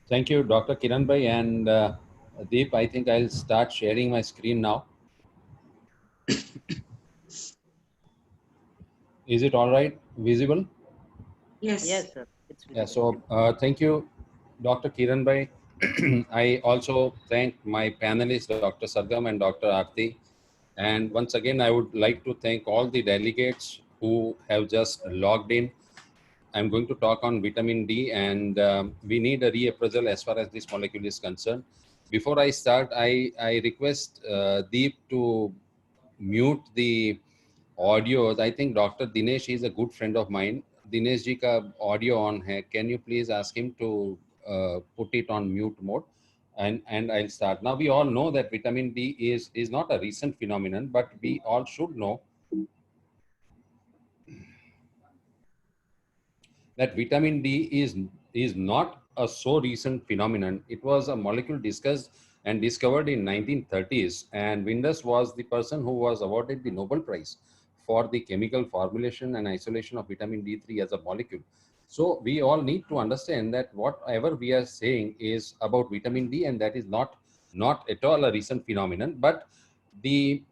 Thank you, Dr. Kiran Bhai and Deep. I think I'll start sharing my screen now. Is it all right? Visible? Yes. Yes, sir. It's Yeah. visible. So thank you, Dr. Kiran Bhai. I also thank my panelists, Dr. Sargam and Dr. Aarti. And once again, I would like to thank all the delegates who have just logged in. I'm going to talk on vitamin D, and we need a reappraisal as far as this molecule is concerned. Before I start, I request Deep to mute the audios. I think Dr. Dinesh is a good friend of mine. Dinesh ji ka audio on hai. Can you please ask him to put it on mute mode? And I'll start. Now we all know that vitamin D is not a recent phenomenon, but we all should know that vitamin D is not a so recent phenomenon. It was a molecule discussed and discovered in 1930s, and Windus was the person who was awarded the Nobel Prize for the chemical formulation and isolation of vitamin D3 as a molecule. So we all need to understand that whatever we are saying is about vitamin D, and that is not at all a recent phenomenon. But the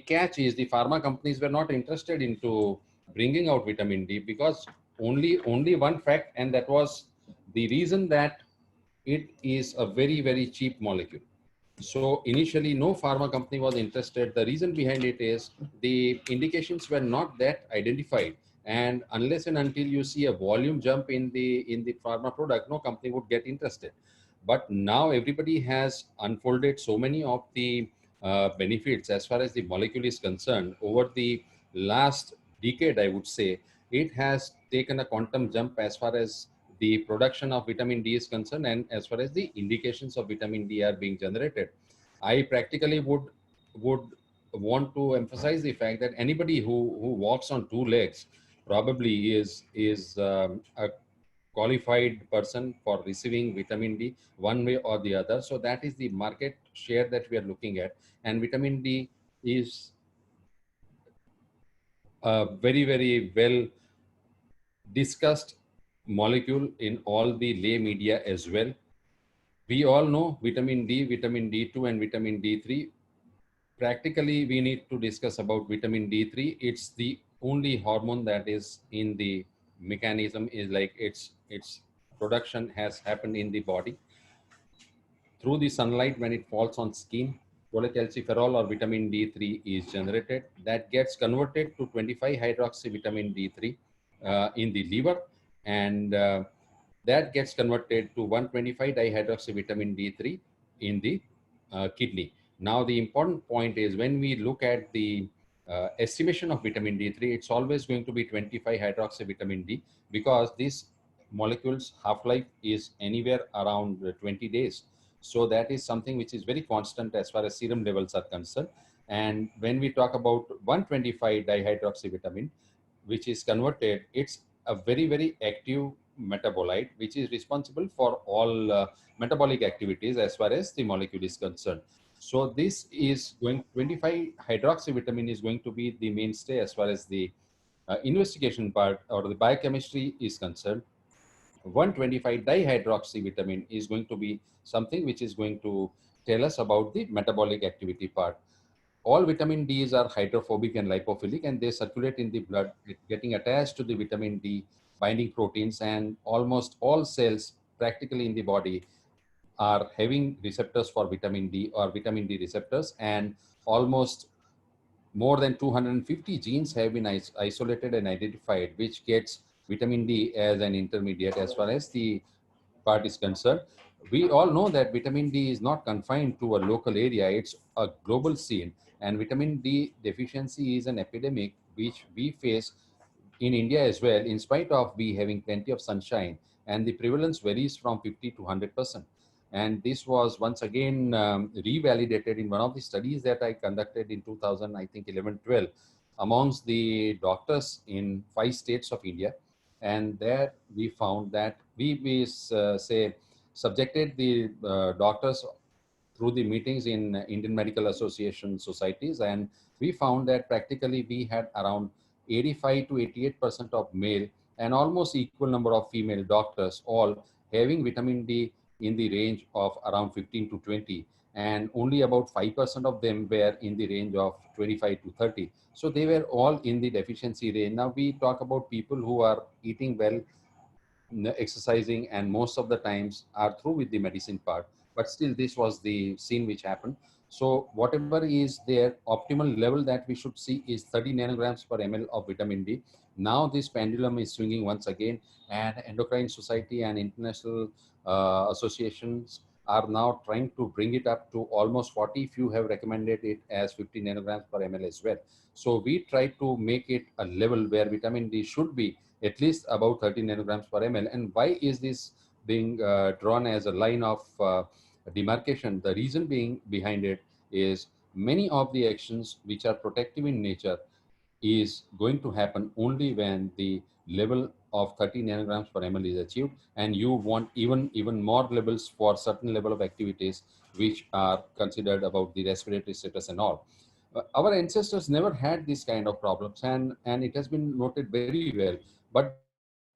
catch is the pharma companies were not interested into bringing out vitamin D because only one fact, and that was the reason that it is a very cheap molecule. So initially no pharma company was interested. The reason behind it is the indications were not that identified, and unless and until you see a volume jump in the pharma product, no company would get interested. But now everybody has unfolded so many of the benefits as far as the molecule is concerned over the last decade. I would say it has taken a quantum jump as far as the production of vitamin D is concerned, and as far as the indications of vitamin D are being generated. I practically would want to emphasize the fact that anybody who walks on two legs probably is a qualified person for receiving vitamin D one way or the other. So that is the market share that we are looking at, and vitamin D is a very well discussed molecule in all the lay media as well. We all know vitamin D, vitamin D2, and vitamin D3. Practically, we need to discuss about vitamin D3. It's the only hormone that is in the mechanism, is like its production has happened in the body through the sunlight. When it falls on skin, cholecalciferol or vitamin D3 is generated. That gets converted to 25 hydroxy vitamin D3 in the liver, and that gets converted to 125 dihydroxy vitamin D3 in the kidney. Now, the important point is when we look at the estimation of vitamin D3, it's always going to be 25 hydroxy vitamin D, because this molecule's half-life is anywhere around 20 days. So that is something which is very constant as far as serum levels are concerned. And when we talk about 125 dihydroxyvitamin, which is converted, it's a very active metabolite, which is responsible for all metabolic activities as far as the molecule is concerned. So this is going 25 hydroxyvitamin is going to be the mainstay as far as the investigation part or the biochemistry is concerned. 125 dihydroxyvitamin is going to be something which is going to tell us about the metabolic activity part. All vitamin Ds are hydrophobic and lipophilic, and they circulate in the blood, getting attached to the vitamin D binding proteins, and almost all cells practically in the body are having receptors for vitamin D or vitamin D receptors, and almost more than 250 genes have been isolated and identified, which gets vitamin D as an intermediate as far as the part is concerned. We all know that vitamin D is not confined to a local area, it's a global scene. And vitamin D deficiency is an epidemic which we face in India as well, in spite of we having plenty of sunshine. And the prevalence varies from 50 to 100%. And this was once again revalidated in one of the studies that I conducted in 2000, I think 11, 12, amongst the doctors in 5 states of India. And there we found that we say subjected the doctors through the meetings in Indian Medical Association societies, and we found that practically we had around 85 to 88% of male an almost equal number of female doctors, all having vitamin D in the range of around 15 to 20, and only about 5% of them were in the range of 25 to 30. So they were all in the deficiency range. Now we talk about people who are eating well, exercising, and most of the times are through with the medicine part, but still this was the scene which happened. So whatever is their optimal level that we should see is 30 nanograms per ml of vitamin D. Now this pendulum is swinging once again, and endocrine society and international associations are now trying to bring it up to almost 40. Few have recommended it as 50 nanograms per ml as well. So we try to make it a level where vitamin D should be at least about 30 nanograms per ml. And why is this being drawn as a line of demarcation? The reason being behind it is many of the actions which are protective in nature is going to happen only when the level of 30 nanograms per ml is achieved, and you want even more levels for certain level of activities which are considered about the respiratory status and all. Our ancestors never had these kind of problems, and it has been noted very well. But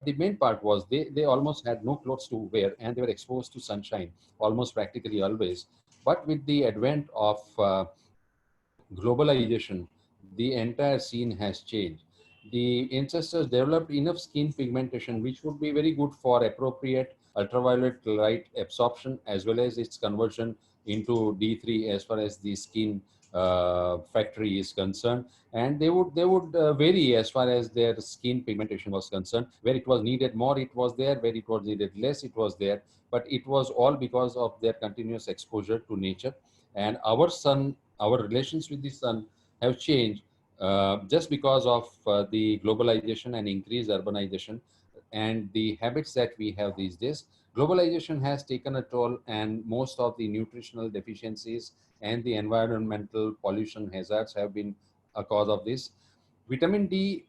the main part was they almost had no clothes to wear, and they were exposed to sunshine almost practically always. But with the advent of globalization, the entire scene has changed. The ancestors developed enough skin pigmentation, which would be very good for appropriate ultraviolet light absorption as well as its conversion into D3 as far as the skin factory is concerned. And they would vary as far as their skin pigmentation was concerned. Where it was needed more, it was there. Where it was needed less, it was there. But it was all because of their continuous exposure to nature. And our sun, our relations with the sun have changed just because of the globalization and increased urbanization and the habits that we have these days. Globalization has taken a toll, and most of the nutritional deficiencies and the environmental pollution hazards have been a cause of this. Vitamin D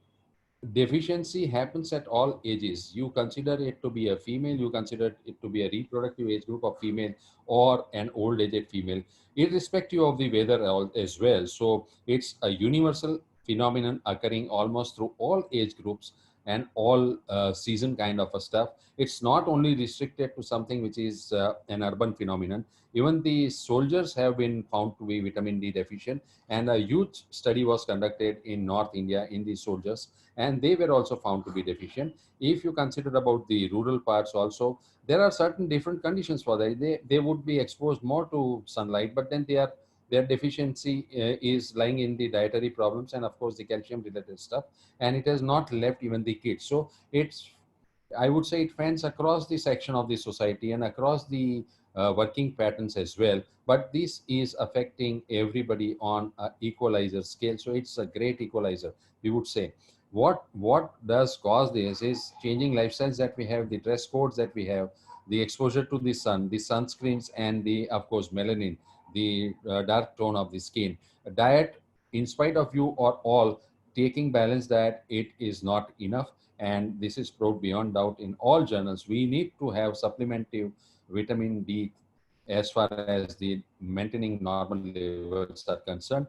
deficiency happens at all ages. You consider it to be a female, you consider it to be a reproductive age group of female, or an old aged female, irrespective of the weather as well. So it's a universal phenomenon occurring almost through all age groups and all season kind of a stuff. It's not only restricted to something which is an urban phenomenon. Even the soldiers have been found to be vitamin D deficient, and a huge study was conducted in North India in the soldiers, and they were also found to be deficient. If you consider about the rural parts also, there are certain different conditions for that. They would be exposed more to sunlight, but then their deficiency is lying in the dietary problems and of course the calcium related stuff, and it has not left even the kids. So it's, I would say, it fans across the section of the society and across the working patterns as well. But this is affecting everybody on a equalizer scale. So it's a great equalizer, we would say. What does cause this is changing lifestyles that we have, the dress codes that we have, the exposure to the sun, the sunscreens, and the of course melanin, the dark tone of the skin. A diet, in spite of you or all taking balanced diet, it is not enough, and this is proved beyond doubt in all journals. We need to have supplementive vitamin D as far as the maintaining normal levels are concerned.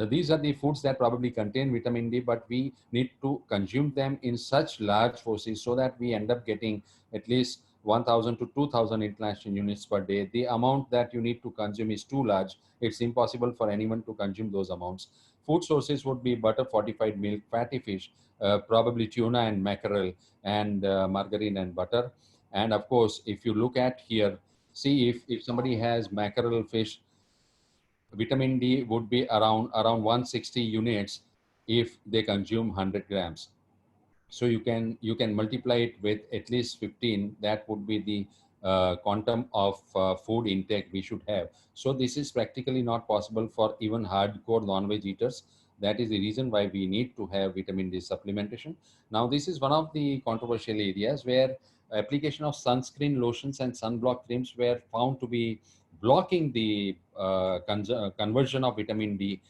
These are the foods that probably contain vitamin D, but we need to consume them in such large forces so that we end up getting at least 1000 to 2000 international units per day. The amount that you need to consume is too large. It's impossible for anyone to consume those amounts. Food sources would be butter, fortified milk, fatty fish, probably tuna and mackerel, and margarine and butter. And of course, if you look at here, see if somebody has mackerel fish, vitamin D would be around 160 units if they consume 100 grams. So you can multiply it with at least 15. That would be the quantum of food intake we should have. So this is practically not possible for even hardcore non-veg eaters. That is the reason why we need to have vitamin D supplementation. Now this is one of the controversial areas where application of sunscreen lotions and sunblock creams were found to be blocking the conversion of vitamin D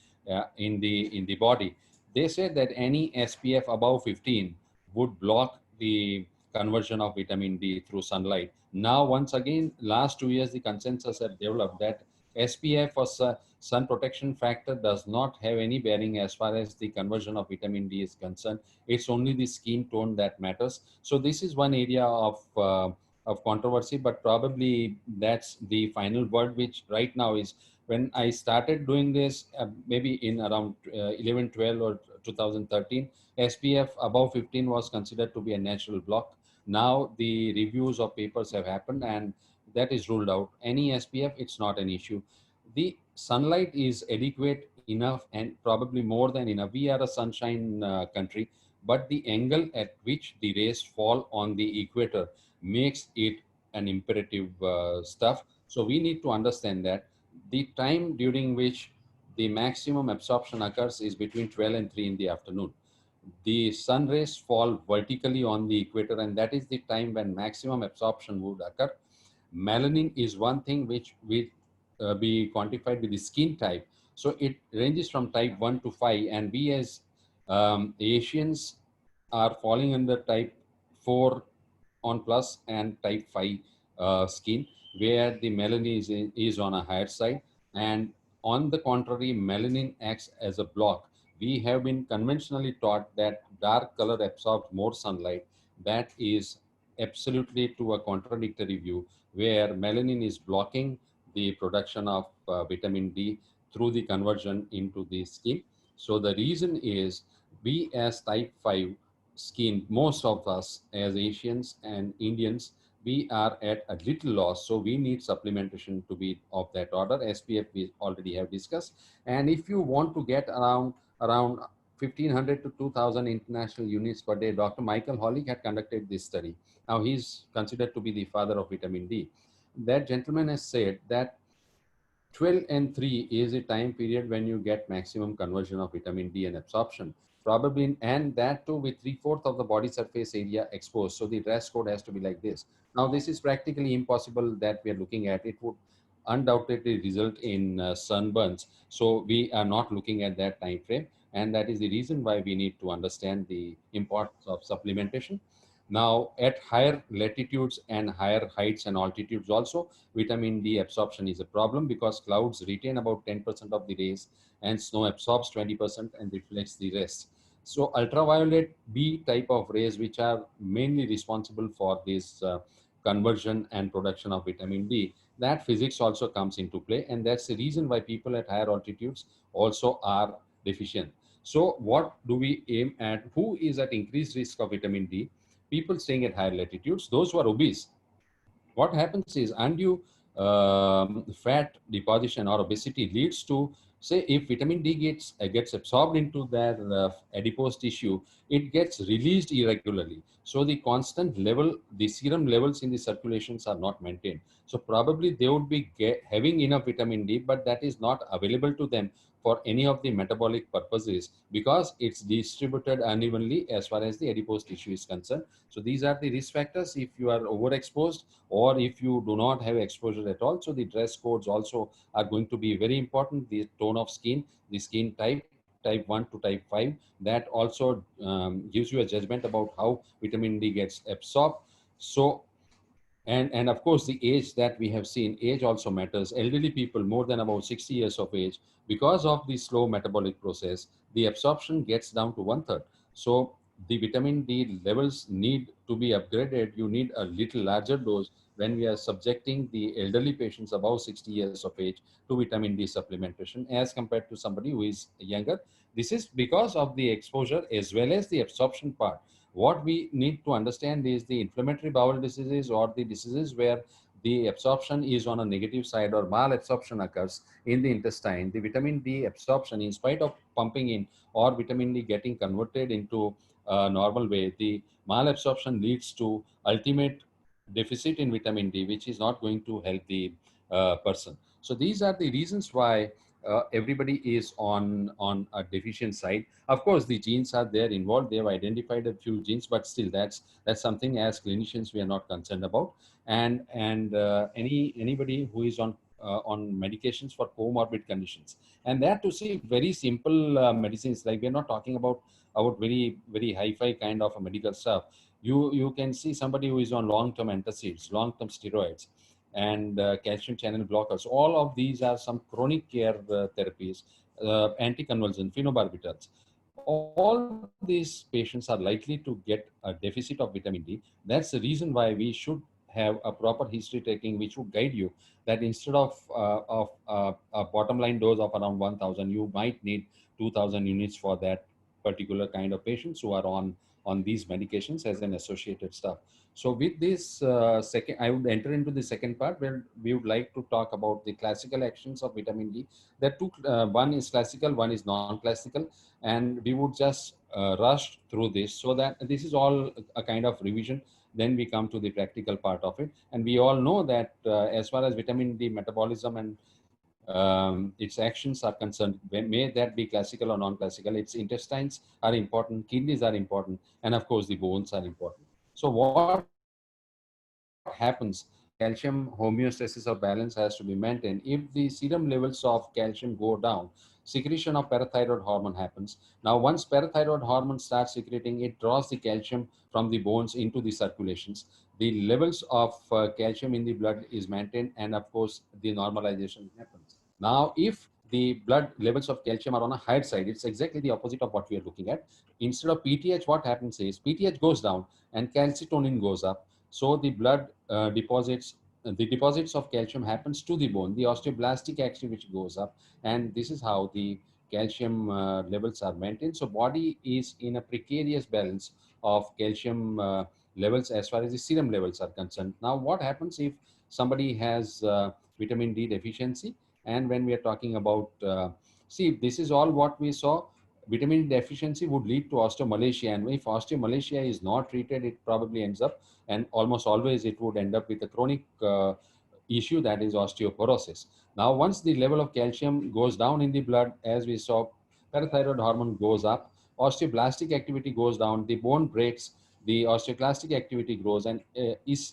in the body. They said that any SPF above 15 would block the conversion of vitamin D through sunlight. Now, once again, last 2 years, the consensus have developed that SPF for sun protection factor does not have any bearing as far as the conversion of vitamin D is concerned. It's only the skin tone that matters. So this is one area of controversy, but probably that's the final word, which right now is, when I started doing this, maybe in around 11, 12 or 2013, SPF above 15 was considered to be a natural block. Now the reviews of papers have happened, and that is ruled out. Any SPF, it's not an issue. The sunlight is adequate enough and probably more than enough. We are a sunshine country, but the angle at which the rays fall on the equator makes it an imperative stuff. So we need to understand that the time during which the maximum absorption occurs is between 12 and 3 in the afternoon. The sun rays fall vertically on the equator, and that is the time when maximum absorption would occur. Melanin is one thing which will be quantified with the skin type. So it ranges from type 1 to 5, and we as Asians are falling under type 4 on plus and type 5 skin, where the melanin is on a higher side. And on the contrary, melanin acts as a block. We have been conventionally taught that dark color absorbs more sunlight. That is absolutely to a contradictory view, where melanin is blocking the production of vitamin D through the conversion into the skin. So the reason is, we as type 5 skin, most of us as Asians and Indians, we are at a little loss. So we need supplementation to be of that order. SPF we already have discussed. And if you want to get around 1500 to 2000 international units per day, Dr. Michael Holick had conducted this study. Now he's considered to be the father of vitamin D. That gentleman has said that 12 and 3 is a time period when you get maximum conversion of vitamin D and absorption. Probably, and that too with 3/4 of the body surface area exposed. So the dress code has to be like this. Now, this is practically impossible that we are looking at. It would undoubtedly result in sunburns. So we are not looking at that time frame. And that is the reason why we need to understand the importance of supplementation. Now, at higher latitudes and higher heights and altitudes also, vitamin D absorption is a problem, because clouds retain about 10% of the rays and snow absorbs 20% and reflects the rest. So ultraviolet B type of rays, which are mainly responsible for this conversion and production of vitamin D, that physics also comes into play. And that's the reason why people at higher altitudes also are deficient. So what do we aim at? Who is at increased risk of vitamin D? People staying at higher latitudes, those who are obese. What happens is, undue fat deposition or obesity leads to, say, if vitamin D gets absorbed into their adipose tissue, it gets released irregularly. So the constant level, the serum levels in the circulations are not maintained. So probably they would be having enough vitamin D, but that is not available to them for any of the metabolic purposes, because it's distributed unevenly as far as the adipose tissue is concerned. So these are the risk factors if you are overexposed, or if you do not have exposure at all. So the dress codes also are going to be very important. The tone of skin, the skin type 1 to type 5, that also gives you a judgment about how vitamin D gets absorbed. So, and of course, the age that we have seen, age also matters. Elderly people more than about 60 years of age, because of the slow metabolic process, the absorption gets down to 1/3. So the vitamin D levels need to be upgraded. You need a little larger dose when we are subjecting the elderly patients above 60 years of age to vitamin D supplementation as compared to somebody who is younger. This is because of the exposure as well as the absorption part. What we need to understand is the inflammatory bowel diseases, or the diseases where the absorption is on a negative side or malabsorption occurs in the intestine. The vitamin D absorption, in spite of pumping in or vitamin D getting converted into a normal way, the malabsorption leads to ultimate deficit in vitamin D, which is not going to help the person. So these are the reasons why everybody is on a deficient side. Of course, the genes are there involved. They have identified a few genes, but still, that's something as clinicians we are not concerned about. And anybody who is on medications for comorbid conditions, and that to see very simple medicines, like we're not talking about very hi-fi kind of a medical stuff. You can see somebody who is on long-term antacids, long-term steroids. and calcium channel blockers. All of these are some chronic care therapies, anticonvulsant, phenobarbitals. All these patients are likely to get a deficit of vitamin D. That's the reason why we should have a proper history taking, which would guide you that instead of a bottom line dose of around 1000, you might need 2000 units for that particular kind of patients who are on these medications as an associated stuff. So with this second, I would enter into the second part where we would like to talk about the classical actions of vitamin D. There are two, one is classical, one is non-classical, and we would just rush through this so that this is all a kind of revision. Then we come to the practical part of it. And we all know that as far as vitamin D metabolism and its actions are concerned, may that be classical or non-classical, its intestines are important, kidneys are important, and of course the bones are important. So what happens when calcium homeostasis or balance has to be maintained? If the serum levels of calcium go down, secretion of parathyroid hormone happens. Now once parathyroid hormone starts secreting, it draws the calcium from the bones into the circulations. The levels of calcium in the blood is maintained, and of course the normalization happens. Now if the blood levels of calcium are on a higher side, it's exactly the opposite of what we are looking at. Instead of PTH, what happens is PTH goes down and calcitonin goes up. So the blood the deposits of calcium happens to the bone, the osteoblastic activity goes up, and this is how the calcium levels are maintained. So body is in a precarious balance of calcium levels as far as the serum levels are concerned. Now what happens if somebody has vitamin D deficiency? And when we are talking about see, this is all what we saw. Vitamin D deficiency would lead to osteomalacia, and if osteomalacia is not treated, it probably ends up, and almost always it would end up with a chronic issue, that is osteoporosis. Now once the level of calcium goes down in the blood, as we saw, parathyroid hormone goes up, osteoblastic activity goes down, the bone breaks, the osteoclastic activity grows, and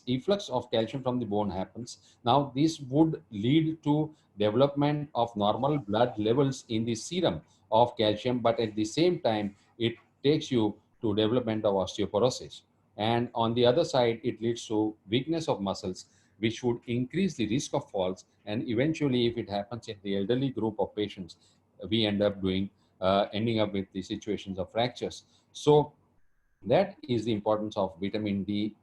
efflux of calcium from the bone happens. Now this would lead to development of normal blood levels in the serum of calcium, but at the same time it takes you to development of osteoporosis. And on the other side, it leads to weakness of muscles, which would increase the risk of falls. And eventually, if it happens in the elderly group of patients, we end up ending up with the situations of fractures. So that is the importance of vitamin D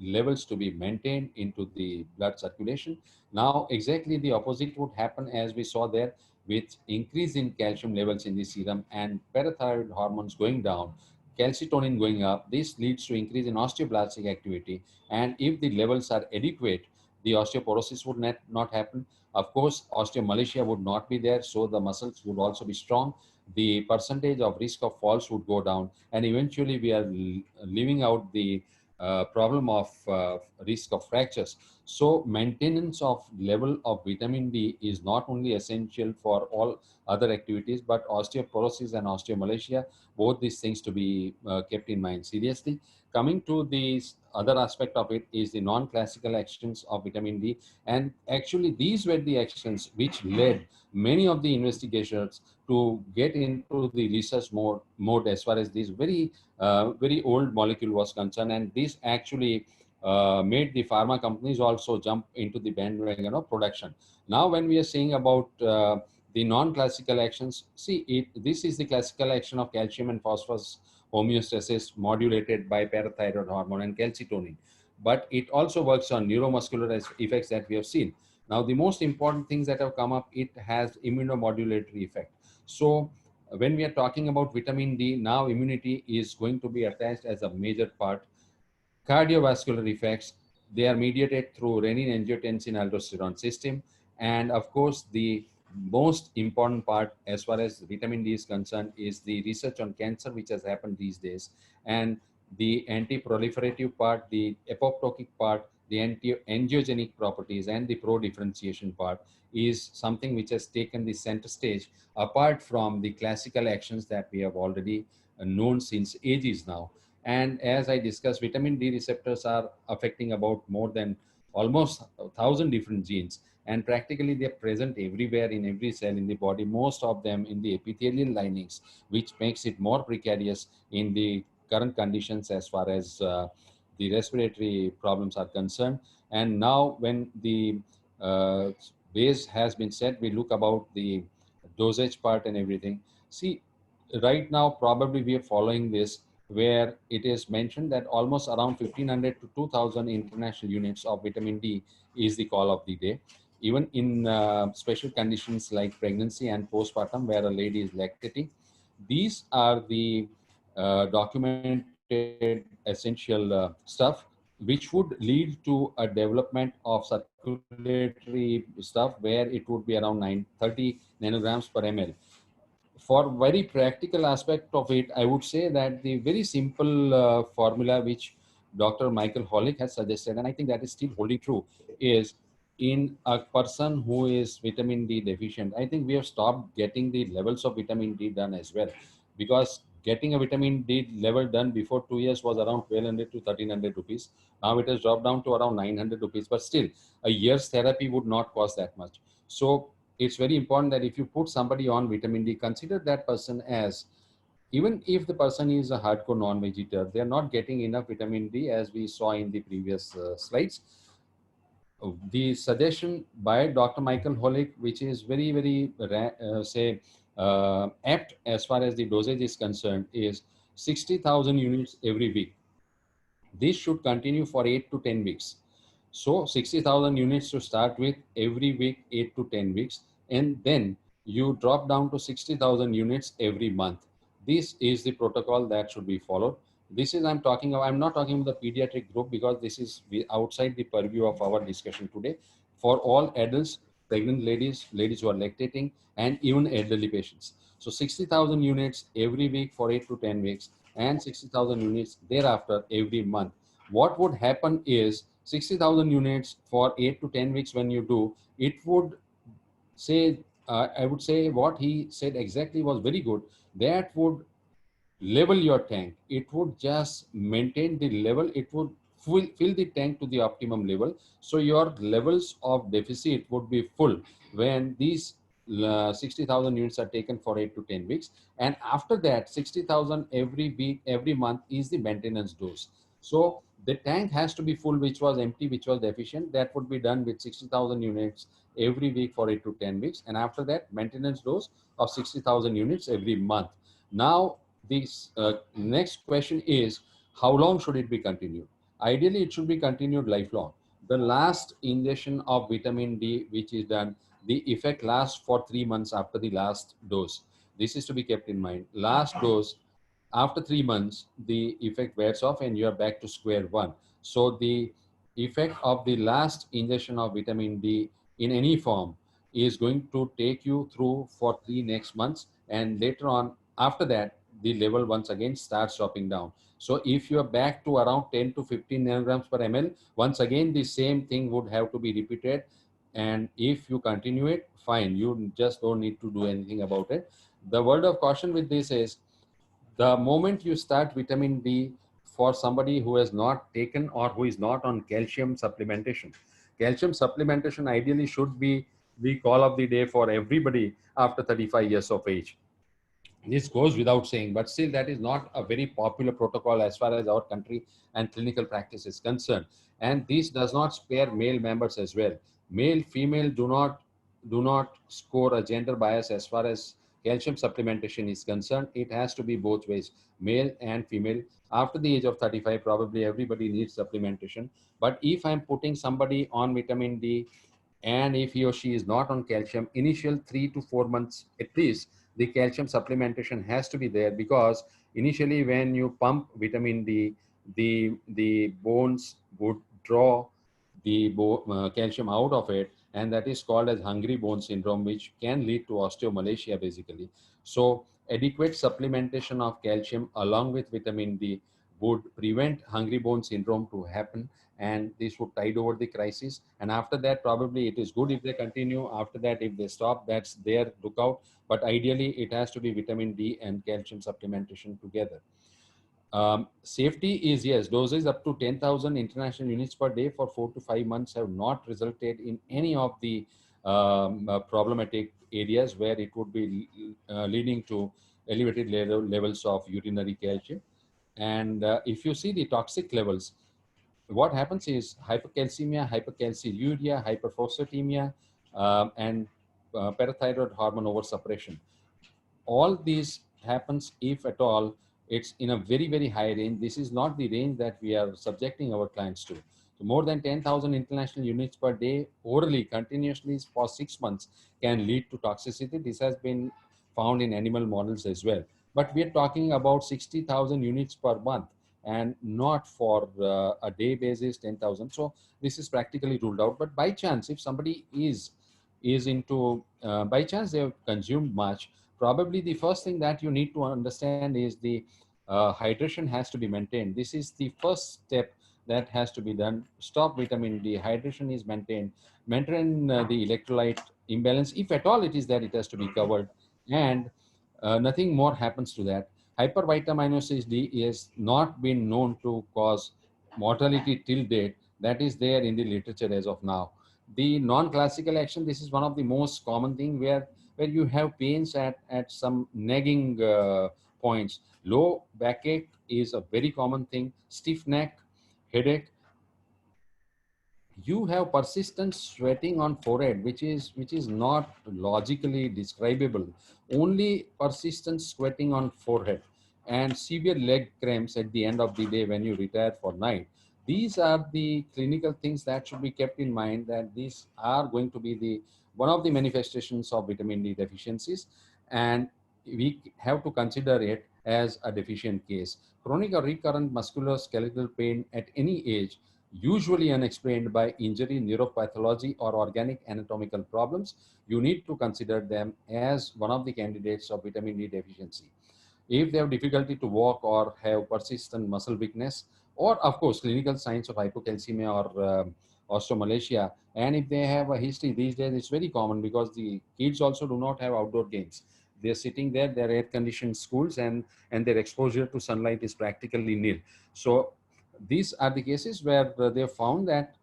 levels to be maintained into the blood circulation. Now, exactly the opposite would happen as we saw there, with increase in calcium levels in the serum and parathyroid hormones going down, calcitonin going up. This leads to increase in osteoblastic activity. And if the levels are adequate, the osteoporosis would not happen. Of course, osteomalacia would not be there, so the muscles would also be strong. The percentage of risk of falls would go down, and eventually we are leaving out the problem of risk of fractures. So maintenance of level of vitamin D is not only essential for all other activities, but osteoporosis and osteomalacia, both these things to be kept in mind seriously. Coming to the other aspect of it is the non-classical actions of vitamin D. And actually these were the actions which led many of the investigators to get into the research mode as far as this very old molecule was concerned. And this actually made the pharma companies also jump into the bandwagon of production. Now, when we are saying about the non-classical actions, see, this is the classical action of calcium and phosphorus homeostasis modulated by parathyroid hormone and calcitonin. But it also works on neuromuscular effects that we have seen. Now, the most important things that have come up, it has immunomodulatory effect. So when we are talking about vitamin D, now immunity is going to be attached as a major part. Cardiovascular effects, they are mediated through renin, angiotensin, aldosterone system. And of course, the most important part as far as vitamin D is concerned is the research on cancer, which has happened these days. And the anti-proliferative part, the apoptotic part, the anti-angiogenic properties, and the pro-differentiation part is something which has taken the center stage, apart from the classical actions that we have already known since ages now. And as I discussed, vitamin D receptors are affecting about more than almost 1,000 different genes. And practically they're present everywhere in every cell in the body, most of them in the epithelial linings, which makes it more precarious in the current conditions as far as the respiratory problems are concerned. And now when the base has been set, we look about the dosage part and everything. See, right now probably we are following this, where it is mentioned that almost around 1500 to 2000 international units of vitamin D is the call of the day. Even in special conditions like pregnancy and postpartum, where a lady is lactating, these are the documented essential stuff which would lead to a development of circulatory stuff where it would be around 930 nanograms per ml. For very practical aspect of it, I would say that the very simple formula which Dr. Michael Holick has suggested, and I think that is still holding true, is in a person who is vitamin D deficient. I think we have stopped getting the levels of vitamin D done as well, because getting a vitamin D level done before 2 years was around 1200 to 1300 rupees. Now it has dropped down to around 900 rupees, but still a year's therapy would not cost that much. So it's very important that if you put somebody on vitamin D, consider that person as, even if the person is a hardcore non-vegetarian, they are not getting enough vitamin D as we saw in the previous slides. The suggestion by Dr. Michael Holick, which is very, very, apt as far as the dosage is concerned, is 60,000 units every week. This should continue for 8 to 10 weeks. So 60,000 units to start with every week, 8 to 10 weeks. And then you drop down to 60,000 units every month. This is the protocol that should be followed. This is I'm talking about, I'm not talking about the pediatric group because this is outside the purview of our discussion today. For all adults, pregnant ladies, ladies who are lactating, and even elderly patients. So 60,000 units every week for 8 to 10 weeks and 60,000 units thereafter every month. What would happen is 60,000 units for 8 to 10 weeks when you do, it would say, I would say what he said exactly was very good. That would level your tank. It would just maintain the level. It would fill the tank to the optimum level. So your levels of deficit would be full when these 60,000 units are taken for 8 to 10 weeks. And after that, 60,000 every week, every month is the maintenance dose. So the tank has to be full, which was empty, which was deficient. That would be done with 60,000 units every week for 8 to 10 weeks. And after that, maintenance dose of 60,000 units every month. Now, this next question is, how long should it be continued? Ideally, it should be continued lifelong. The last injection of vitamin D, which is done, the effect lasts for 3 months after the last dose. This is to be kept in mind. Last dose, after 3 months, the effect wears off and you are back to square one. So the effect of the last injection of vitamin D in any form is going to take you through for 3 next months, and later on, after that, the level once again starts dropping down. So if you are back to around 10 to 15 nanograms per ml, once again the same thing would have to be repeated. And if you continue it, fine, you just don't need to do anything about it. The word of caution with this is, the moment you start vitamin D for somebody who has not taken or who is not on calcium supplementation, calcium supplementation ideally should be the call of the day for everybody after 35 years of age. This goes without saying, but still that is not a very popular protocol as far as our country and clinical practice is concerned. And this does not spare male members as well. Male, female do not score a gender bias as far as calcium supplementation is concerned. It has to be both ways, male and female. After the age of 35, probably everybody needs supplementation. But if I'm putting somebody on vitamin D, and if he or she is not on calcium, initial 3 to 4 months at least, the calcium supplementation has to be there, because initially when you pump vitamin D, the bones would draw the calcium out of it, and that is called as hungry bone syndrome, which can lead to osteomalacia basically. So adequate supplementation of calcium along with vitamin D would prevent hungry bone syndrome to happen, and this would tide over the crisis. And after that, probably it is good if they continue. After that, if they stop, that's their lookout. But ideally, it has to be vitamin D and calcium supplementation together. Safety is, yes, doses up to 10,000 international units per day for 4 to 5 months have not resulted in any of the problematic areas where it would be leading to elevated levels of urinary calcium. And if you see the toxic levels, what happens is hypercalcemia, hypercalciuria, hyperphosphatemia, and parathyroid hormone oversuppression. All these happens if at all it's in a very, very high range. This is not the range that we are subjecting our clients to. So more than 10,000 international units per day orally continuously for 6 months can lead to toxicity. This has been found in animal models as well. But we are talking about 60,000 units per month and not for a day basis 10,000. So this is practically ruled out. But by chance, if somebody is into by chance they have consumed much, probably the first thing that you need to understand is the hydration has to be maintained. This is the first step that has to be done. Stop vitamin D, hydration is maintained, maintain the electrolyte imbalance. If at all it is there, it has to be covered, and nothing more happens to that. Hypervitaminosis D is not been known to cause mortality till date. That is there in the literature as of now. The non-classical action, this is one of the most common thing where you have pains at some nagging points. Low backache is a very common thing. Stiff neck, headache. You have persistent sweating on forehead, which is not logically describable. Only persistent sweating on forehead and severe leg cramps at the end of the day when you retire for night. These are the clinical things that should be kept in mind, that these are going to be the one of the manifestations of vitamin D deficiencies, and we have to consider it as a deficient case. Chronic or recurrent musculoskeletal pain at any age, usually unexplained by injury, neuropathology, or organic anatomical problems, you need to consider them as one of the candidates of vitamin D deficiency. If they have difficulty to walk or have persistent muscle weakness, or of course clinical signs of hypocalcemia or osteomalacia, and if they have a history, these days it's very common because the kids also do not have outdoor games. They're sitting there, they're air conditioned schools, and their exposure to sunlight is practically nil. So these are the cases where they found that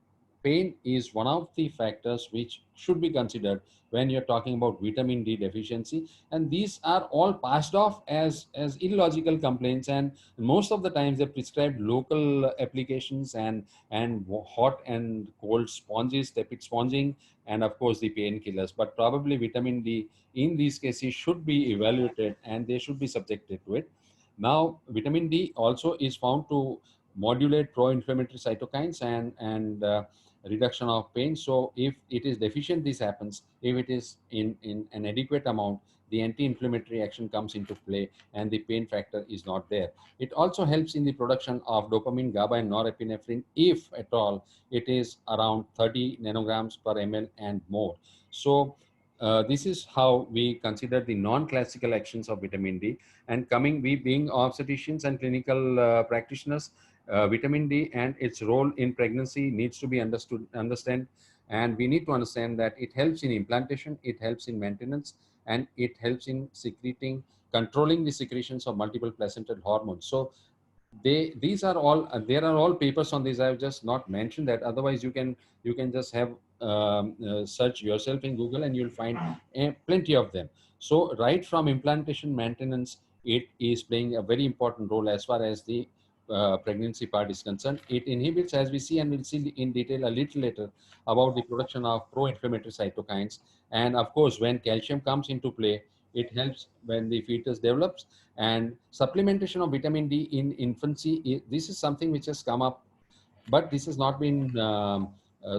pain is one of the factors which should be considered when you're talking about vitamin D deficiency. And these are all passed off as illogical complaints, and most of the times they prescribe local applications and hot and cold sponges, tepid sponging, and of course the painkillers. But probably vitamin D in these cases should be evaluated and they should be subjected to it. Now vitamin D also is found to modulate pro-inflammatory cytokines and reduction of pain. So if it is deficient, this happens. If it is in an adequate amount, the anti-inflammatory action comes into play and the pain factor is not there. It also helps in the production of dopamine, GABA, and norepinephrine, if at all it is around 30 nanograms per ml and more. So this is how we consider the non-classical actions of vitamin D. And coming, we being obstetricians and clinical practitioners, vitamin D and its role in pregnancy needs to be understand, and we need to understand that it helps in implantation, it helps in maintenance, and it helps in secreting, controlling the secretions of multiple placental hormones. So these are all there are all papers on this. I have just not mentioned that. Otherwise, you can just have search yourself in Google and you'll find plenty of them. So right from implantation, maintenance, it is playing a very important role as far as the pregnancy part is concerned. It inhibits, as we see, and we'll see in detail a little later, about the production of pro-inflammatory cytokines. And of course, when calcium comes into play, it helps when the fetus develops. And supplementation of vitamin D in infancy, this is something which has come up, but this has not been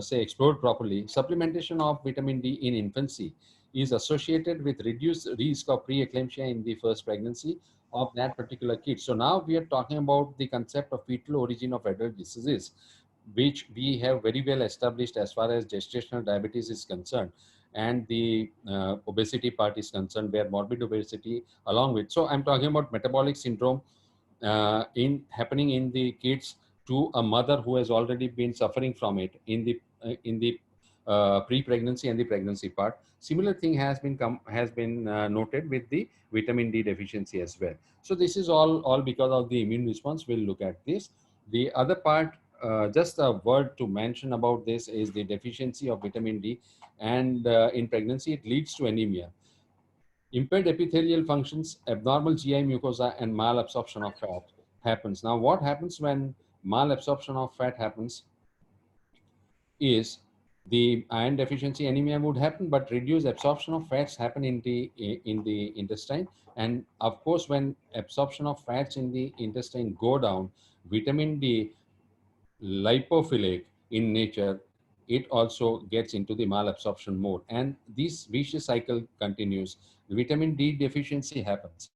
say explored properly. Supplementation of vitamin D in infancy is associated with reduced risk of preeclampsia in the first pregnancy of that particular kid. So now we are talking about the concept of fetal origin of adult diseases, which we have very well established as far as gestational diabetes is concerned, and the obesity part is concerned, where morbid obesity along with. So I'm talking about metabolic syndrome in happening in the kids to a mother who has already been suffering from it in the pre-pregnancy and the pregnancy part. Similar thing has been noted with the vitamin D deficiency as well. So this is all because of the immune response. We'll look at this. The other part, just a word to mention about this, is the deficiency of vitamin D, and in pregnancy it leads to anemia, impaired epithelial functions, abnormal GI mucosa, and malabsorption of fat happens. Now, what happens when malabsorption of fat happens is the iron deficiency anemia would happen, but reduced absorption of fats happen in the intestine. And of course, when absorption of fats in the intestine go down, vitamin D, lipophilic in nature, it also gets into the malabsorption mode, and this vicious cycle continues. Vitamin D deficiency happens.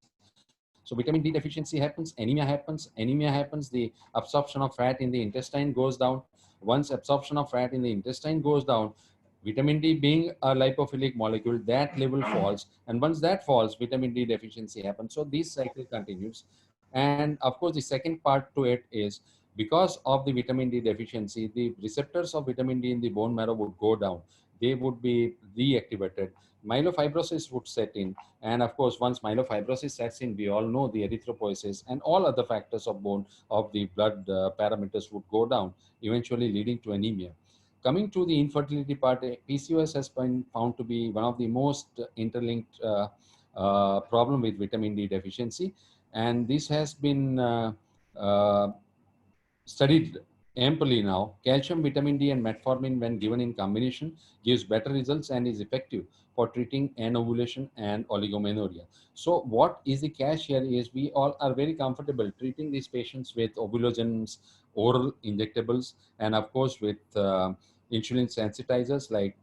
So vitamin D deficiency happens, anemia happens, the absorption of fat in the intestine goes down. Once absorption of fat in the intestine goes down, vitamin D being a lipophilic molecule, that level falls. And once that falls, vitamin D deficiency happens. So this cycle continues. And of course, the second part to it is because of the vitamin D deficiency, the receptors of vitamin D in the bone marrow would go down. They would be reactivated. Myelofibrosis would set in. And of course, once myelofibrosis sets in, we all know the erythropoiesis and all other factors of bone, of the blood parameters would go down, eventually leading to anemia. Coming to the infertility part, PCOS has been found to be one of the most interlinked problem with vitamin D deficiency. And this has been uh, studied amply now. Calcium, vitamin D, and metformin, when given in combination, gives better results and is effective for treating anovulation and oligomenorrhea. So, what is the catch here is we all are very comfortable treating these patients with ovulogens, oral injectables, and of course with insulin sensitizers like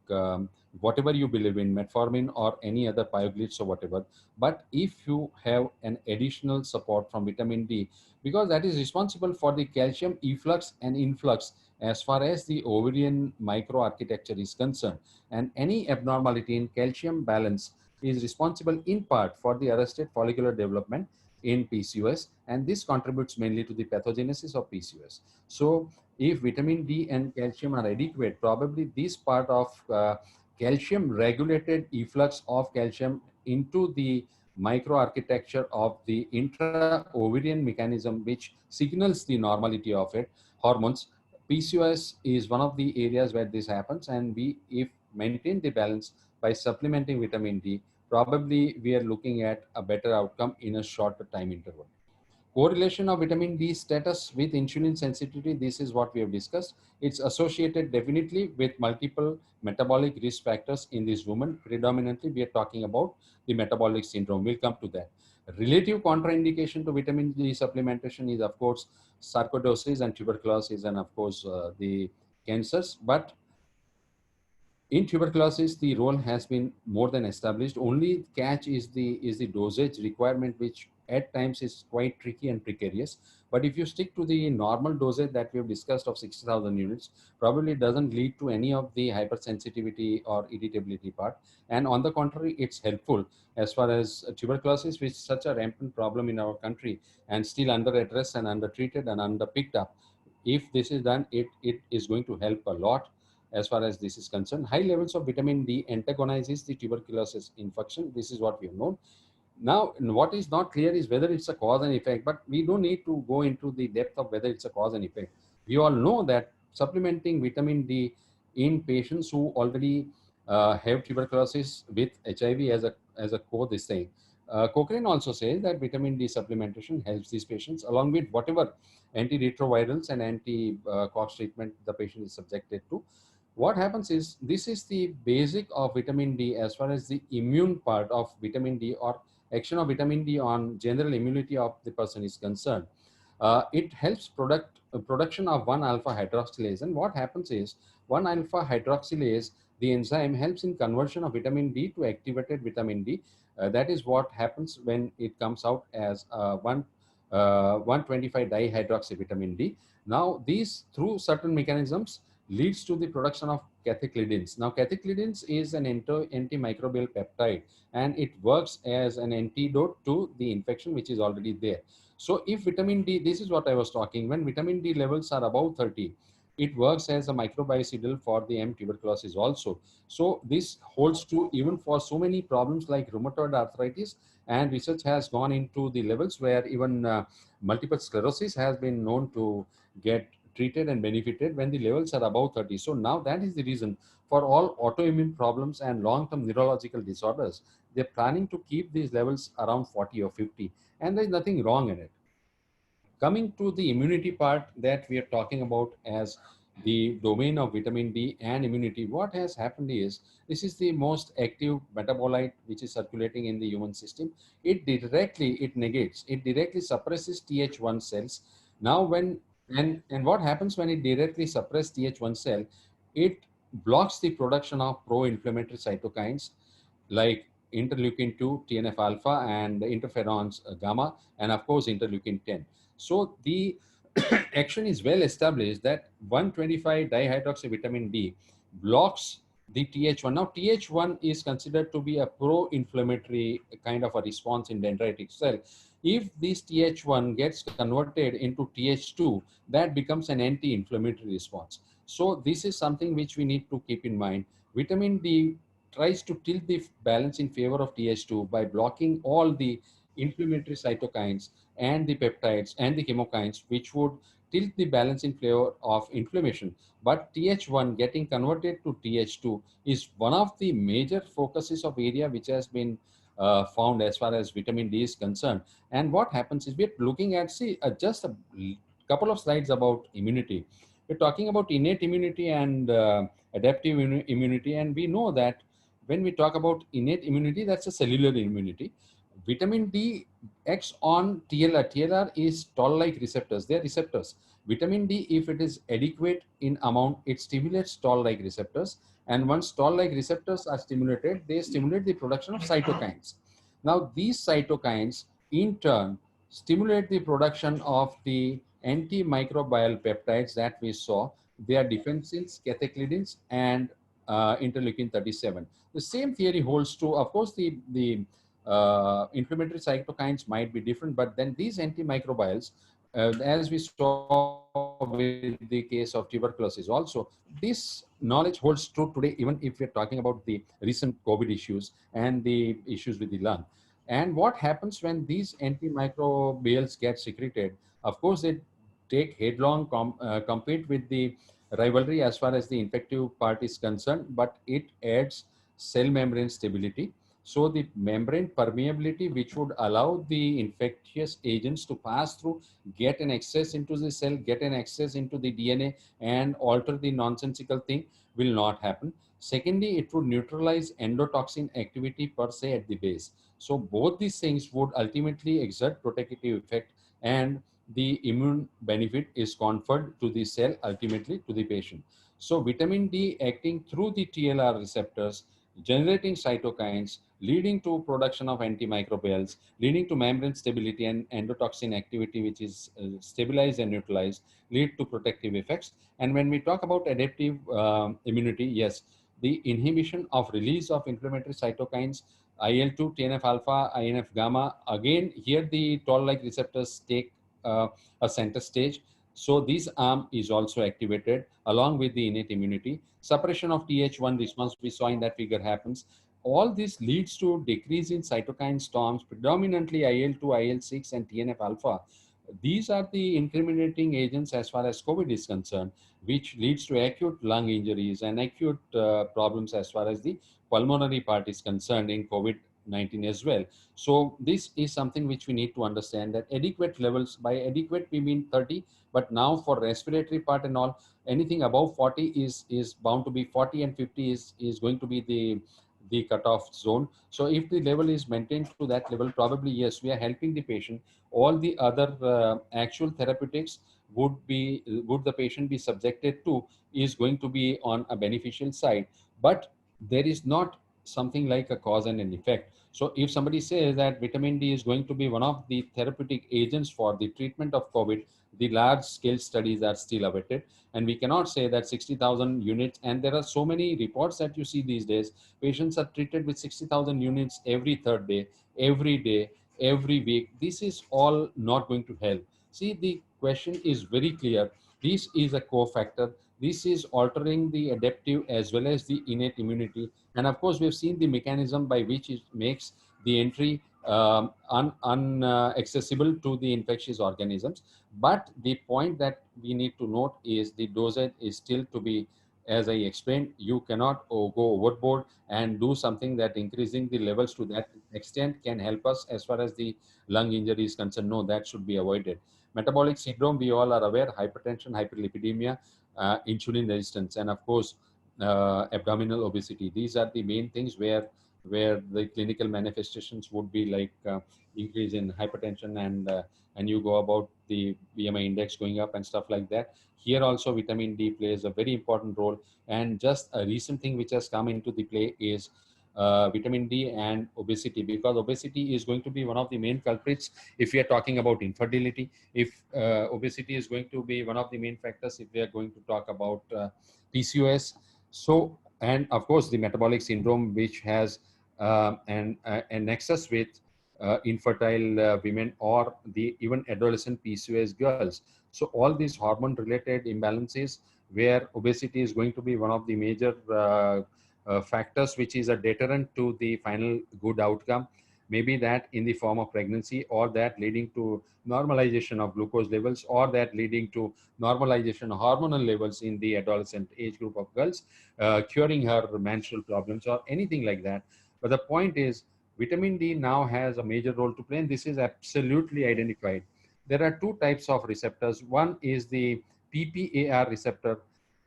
whatever you believe in, metformin or any other pioglitz or whatever. But if you have an additional support from vitamin D, because that is responsible for the calcium efflux and influx as far as the ovarian microarchitecture is concerned. And any abnormality in calcium balance is responsible in part for the arrested follicular development in PCOS, and this contributes mainly to the pathogenesis of PCOS. So if vitamin D and calcium are adequate, probably this part of calcium regulated efflux of calcium into the microarchitecture of the intra-ovarian mechanism, which signals the normality of it, hormones. PCOS is one of the areas where this happens, and we, if maintain the balance by supplementing vitamin D, probably we are looking at a better outcome in a shorter time interval. Correlation of vitamin D status with insulin sensitivity, this is what we have discussed. It's associated definitely with multiple metabolic risk factors in this woman. Predominantly, we are talking about the metabolic syndrome. We'll come to that. Relative contraindication to vitamin D supplementation is, of course, sarcoidosis and tuberculosis, and of course, the cancers. But in tuberculosis, the role has been more than established. Only catch is the dosage requirement, which at times is quite tricky and precarious. But if you stick to the normal dosage that we have discussed of 60,000 units, probably doesn't lead to any of the hypersensitivity or irritability part. And on the contrary, it's helpful as far as tuberculosis, which is such a rampant problem in our country and still under address and under treated and under picked up. If this is done, it is going to help a lot as far as this is concerned. High levels of vitamin D antagonizes the tuberculosis infection. This is what we have known. Now, what is not clear is whether it's a cause and effect, but we don't need to go into the depth of whether it's a cause and effect. We all know that supplementing vitamin D in patients who already have tuberculosis with HIV as a core this thing. Cochrane also says that vitamin D supplementation helps these patients along with whatever antiretrovirals and anti-COX treatment the patient is subjected to. What happens is, this is the basic of vitamin D as far as the immune part of vitamin D or action of vitamin D on general immunity of the person is concerned. It helps production of 1-alpha hydroxylase. And what happens is, 1-alpha hydroxylase, the enzyme, helps in conversion of vitamin D to activated vitamin D. That is what happens when it comes out as 125 dihydroxy vitamin D. Now, these, through certain mechanisms, leads to the production of catheclidins. Now, catheclidins is an antimicrobial peptide, and it works as an antidote to the infection which is already there. So if vitamin D, this is what I was talking, when vitamin D levels are above 30, it works as a microbiocidal for the M tuberculosis also. So this holds true even for so many problems like rheumatoid arthritis, and research has gone into the levels where even multiple sclerosis has been known to get treated and benefited when the levels are above 30. So now that is the reason for all autoimmune problems and long-term neurological disorders. They're planning to keep these levels around 40 or 50, and there's nothing wrong in it. Coming to the immunity part that we are talking about as the domain of vitamin D and immunity, what has happened is this is the most active metabolite which is circulating in the human system. It negates, it directly suppresses Th1 cells. Now when and what happens when it directly suppresses Th1 cell? It blocks the production of pro-inflammatory cytokines like interleukin 2, TNF alpha, and interferons gamma, and of course interleukin 10. So the action is well established that 125 dihydroxyvitamin D blocks the Th1. Now, Th1 is considered to be a pro-inflammatory kind of a response in dendritic cell. If this Th1 gets converted into Th2, that becomes an anti-inflammatory response. So this is something which we need to keep in mind. Vitamin D tries to tilt the balance in favor of Th2 by blocking all the inflammatory cytokines and the peptides and the chemokines, which would tilt the balance in favor of inflammation. But Th1 getting converted to Th2 is one of the major focuses of area which has been found as far as vitamin D is concerned. And what happens is we're looking at, see, just a couple of slides about immunity. We're talking about innate immunity and adaptive immunity, and we know that when we talk about innate immunity, that's a cellular immunity. Vitamin D acts on TLR. TLR is toll-like receptors. They are receptors. Vitamin D, if it is adequate in amount, it stimulates toll-like receptors. And once toll-like receptors are stimulated, they stimulate the production of cytokines. Now, these cytokines, in turn, stimulate the production of the antimicrobial peptides that we saw. They are defensins, catheclidins, and interleukin 37. The same theory holds true. Of course, the inflammatory cytokines might be different, but then these antimicrobials, as we saw with the case of tuberculosis also, this knowledge holds true today, even if we're talking about the recent COVID issues and the issues with the lung. And what happens when these antimicrobials get secreted? Of course, they take headlong compete with the rivalry as far as the infective part is concerned, but it adds cell membrane stability. So the membrane permeability, which would allow the infectious agents to pass through, get an access into the cell, get an access into the DNA, and alter the nonsensical thing, will not happen. Secondly, it would neutralize endotoxin activity per se at the base. So both these things would ultimately exert protective effect, and the immune benefit is conferred to the cell, ultimately to the patient. So vitamin D acting through the TLR receptors, generating cytokines, leading to production of antimicrobials, leading to membrane stability and endotoxin activity, which is stabilized and neutralized, lead to protective effects. And when we talk about adaptive immunity, yes, the inhibition of release of inflammatory cytokines, IL-2, TNF alpha, INF gamma, again, here the toll-like receptors take a center stage. So this arm is also activated along with the innate immunity. Suppression of Th1 response we saw in that figure happens. All this leads to decrease in cytokine storms, predominantly IL-2, IL-6, and TNF alpha. These are the incriminating agents as far as COVID is concerned, which leads to acute lung injuries and acute problems as far as the pulmonary part is concerned in COVID-19 as well. So this is something which we need to understand, that adequate levels, by adequate we mean 30, but now for respiratory part and all, anything above 40 is bound to be 40, and 50 is going to be the cutoff zone. So if the level is maintained to that level, probably yes, we are helping the patient. All the other actual therapeutics would the patient be subjected to is going to be on a beneficial side, but there is not something like a cause and an effect. So if somebody says that vitamin D is going to be one of the therapeutic agents for the treatment of COVID, the large scale studies are still awaited. And we cannot say that 60,000 units, and there are so many reports that you see these days, patients are treated with 60,000 units every third day, every day, every week. This is all not going to help. See, the question is very clear. This is a cofactor. This is altering the adaptive as well as the innate immunity. And of course, we've seen the mechanism by which it makes the entry accessible to the infectious organisms. But the point that we need to note is the dosage is still to be, as I explained, you cannot go overboard and do something that increasing the levels to that extent can help us as far as the lung injury is concerned. No, that should be avoided. Metabolic syndrome, we all are aware, hypertension, hyperlipidemia, insulin resistance, and of course, abdominal obesity. These are the main things where the clinical manifestations would be like increase in hypertension, and you go about the BMI index going up and stuff like that. Here also vitamin D plays a very important role. And just a recent thing which has come into the play is vitamin D and obesity, because obesity is going to be one of the main culprits if we are talking about infertility. If obesity is going to be one of the main factors if we are going to talk about PCOS. So, and of course, the metabolic syndrome, which has an nexus with infertile women or the even adolescent PCOS girls. So all these hormone related imbalances where obesity is going to be one of the major factors which is a deterrent to the final good outcome, maybe that in the form of pregnancy, or that leading to normalization of glucose levels, or that leading to normalization of hormonal levels in the adolescent age group of girls, curing her menstrual problems or anything like that. But the point is, vitamin D now has a major role to play, and this is absolutely identified. There are two types of receptors. One is the PPAR receptor,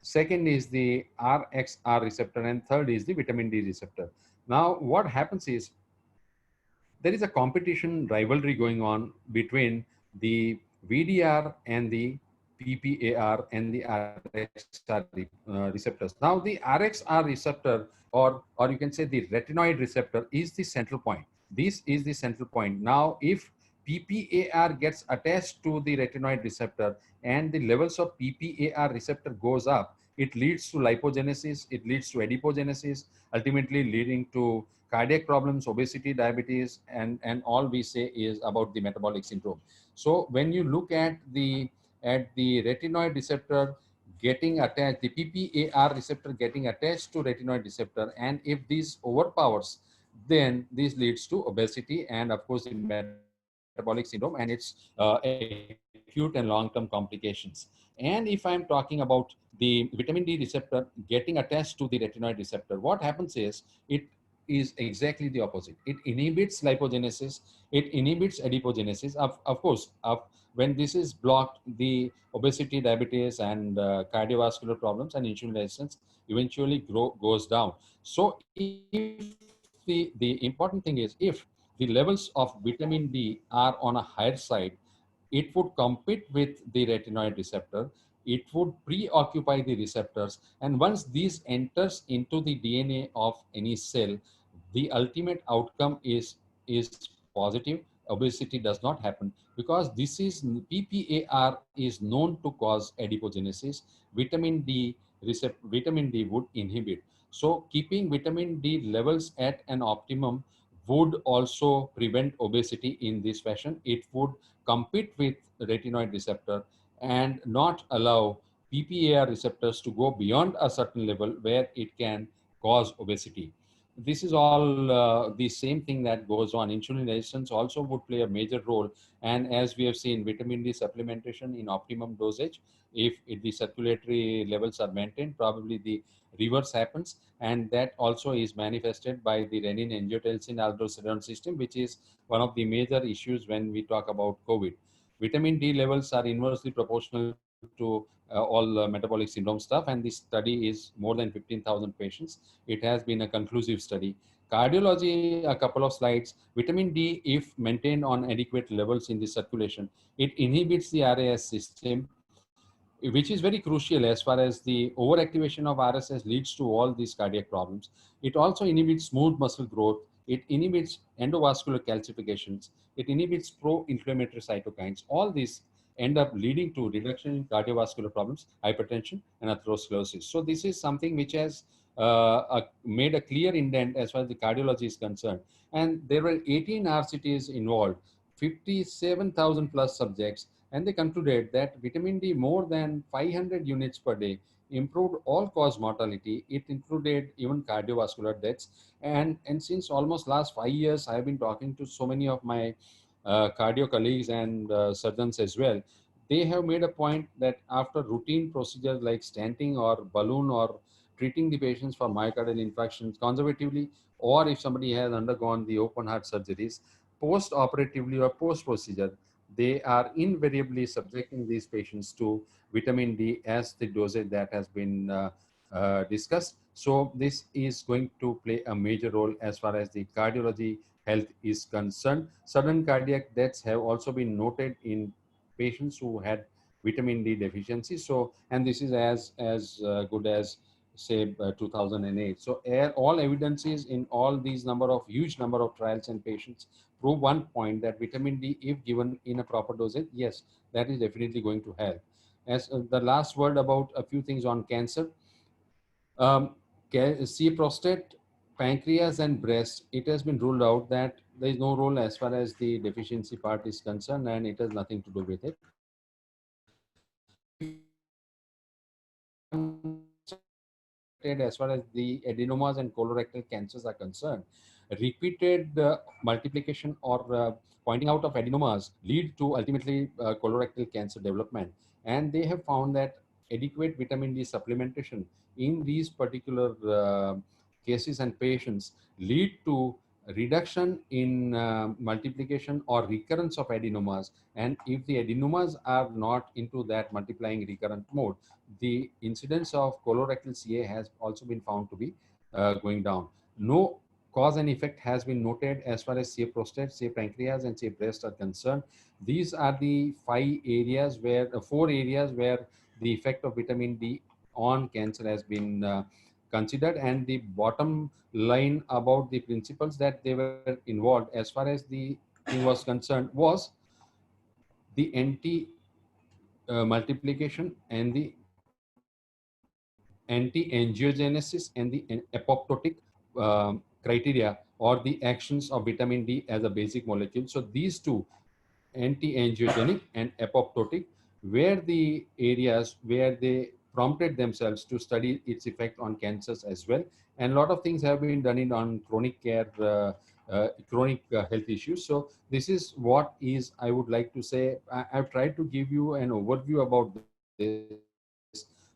second is the RXR receptor, and third is the vitamin D receptor. Now, what happens is there is a competition rivalry going on between the VDR and the PPAR and the RXR receptors. Now, the RXR receptor, or you can say the retinoid receptor, is the central point. This is the central point. Now, if PPAR gets attached to the retinoid receptor and the levels of PPAR receptor goes up, it leads to lipogenesis, it leads to adipogenesis, ultimately leading to cardiac problems, obesity, diabetes, and all we say is about the metabolic syndrome. So when you look at the retinoid receptor getting attached, the PPAR receptor getting attached to retinoid receptor, and if this overpowers, then this leads to obesity and of course the metabolic syndrome and its acute and long-term complications. And if I'm talking about the vitamin D receptor getting attached to the retinoid receptor, what happens is it is exactly the opposite. It inhibits lipogenesis, it inhibits adipogenesis. Of course, when this is blocked, the obesity, diabetes, and cardiovascular problems and insulin resistance eventually goes down. So if the important thing is, if the levels of vitamin D are on a higher side, it would compete with the retinoid receptor, it would preoccupy the receptors, and once these enters into the DNA of any cell, the ultimate outcome is positive. Obesity does not happen, because this is PPAR is known to cause adipogenesis. Vitamin D would inhibit. So keeping vitamin D levels at an optimum would also prevent obesity in this fashion. It would compete with retinoid receptor and not allow PPAR receptors to go beyond a certain level where it can cause obesity. This is all the same thing that goes on. Insulin resistance also would play a major role. And as we have seen, vitamin D supplementation in optimum dosage, if the circulatory levels are maintained, probably the reverse happens. And that also is manifested by the renin angiotensin aldosterone system, which is one of the major issues when we talk about COVID. Vitamin D levels are inversely proportional to all metabolic syndrome stuff, and this study is more than 15,000 patients. It has been a conclusive study. Cardiology, a couple of slides. Vitamin D, if maintained on adequate levels in the circulation, it inhibits the RAS system, which is very crucial as far as the overactivation of RSS leads to all these cardiac problems. It also inhibits smooth muscle growth. It inhibits endovascular calcifications. It inhibits pro-inflammatory cytokines. All these end up leading to reduction in cardiovascular problems, hypertension, and atherosclerosis. So this is something which has made a clear indent as far as the cardiology is concerned. And there were 18 RCTs involved, 57,000 plus subjects, and they concluded that vitamin D more than 500 units per day improved all-cause mortality. It included even cardiovascular deaths. And since almost last 5 years, I have been talking to so many of my cardio colleagues and surgeons as well. They have made a point that after routine procedures like stenting or balloon or treating the patients for myocardial infarctions conservatively, or if somebody has undergone the open heart surgeries, post-operatively or post-procedure, they are invariably subjecting these patients to vitamin D as the dosage that has been discussed. So this is going to play a major role as far as the cardiology health is concerned. Sudden cardiac deaths have also been noted in patients who had vitamin D deficiency. So, and this is as good as say 2008. So all evidences in all these huge number of trials and patients prove one point, that vitamin D, if given in a proper dosage, yes, that is definitely going to help. As the last word about a few things on cancer, see prostate, pancreas, and breast, it has been ruled out that there is no role as far as the deficiency part is concerned, and it has nothing to do with it. As far as the adenomas and colorectal cancers are concerned, repeated multiplication or pointing out of adenomas lead to ultimately colorectal cancer development. And they have found that adequate vitamin D supplementation in these particular cases and patients lead to reduction in multiplication or recurrence of adenomas. And if the adenomas are not into that multiplying recurrent mode, the incidence of colorectal CA has also been found to be going down. No cause and effect has been noted as far as, say, prostate, say, pancreas, and say, breast are concerned. These are the four areas where the effect of vitamin D on cancer has been considered, and the bottom line about the principles that they were involved as far as the thing was concerned was the anti multiplication and the anti-angiogenesis and the apoptotic criteria or the actions of vitamin D as a basic molecule. So these two, anti-angiogenic and apoptotic, were the areas where they prompted themselves to study its effect on cancers as well. And a lot of things have been done on chronic care, chronic health issues. So this is what is, I would like to say, I've tried to give you an overview about this.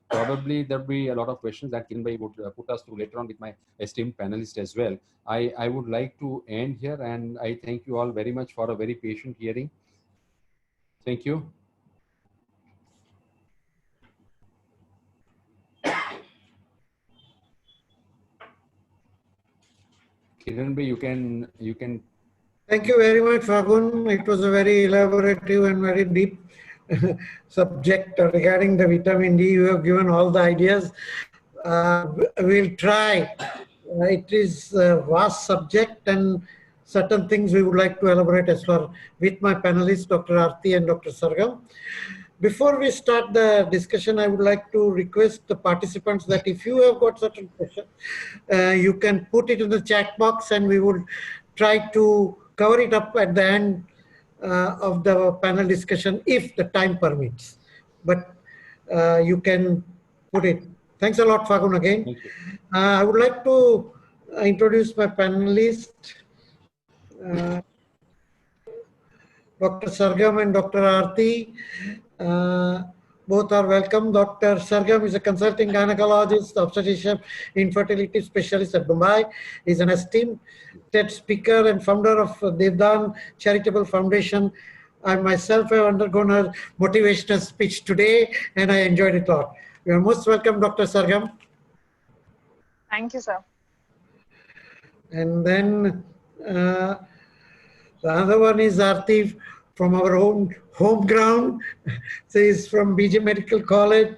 Probably there'll be a lot of questions that Kiran Bhai would put us through later on with my esteemed panelist as well. I would like to end here, and I thank you all very much for a very patient hearing. Thank you. Kiran Bhai, you can. Thank you very much, Fagun. It was a very elaborative and very deep subject regarding the vitamin D. You have given all the ideas. We'll try. It is a vast subject, and certain things we would like to elaborate as well with my panelists, Dr. Aarti and Dr. Sargam. Before we start the discussion, I would like to request the participants that if you have got certain questions, you can put it in the chat box, and we would try to cover it up at the end of the panel discussion if the time permits. But you can put it. Thanks a lot, Fagun, again. I would like to introduce my panelist, Dr. Sargam and Dr. Aarti. Both are welcome. Dr. Sargam is a consulting gynecologist, obstetrician, infertility specialist at Mumbai. He's an esteemed TED speaker and founder of Devdan Charitable Foundation. I myself have undergone a motivational speech today, and I enjoyed it a lot. You are most welcome, Dr. Sargam. Thank you, sir. And then the other one is Aarti from our own home ground. She is from BJ Medical College.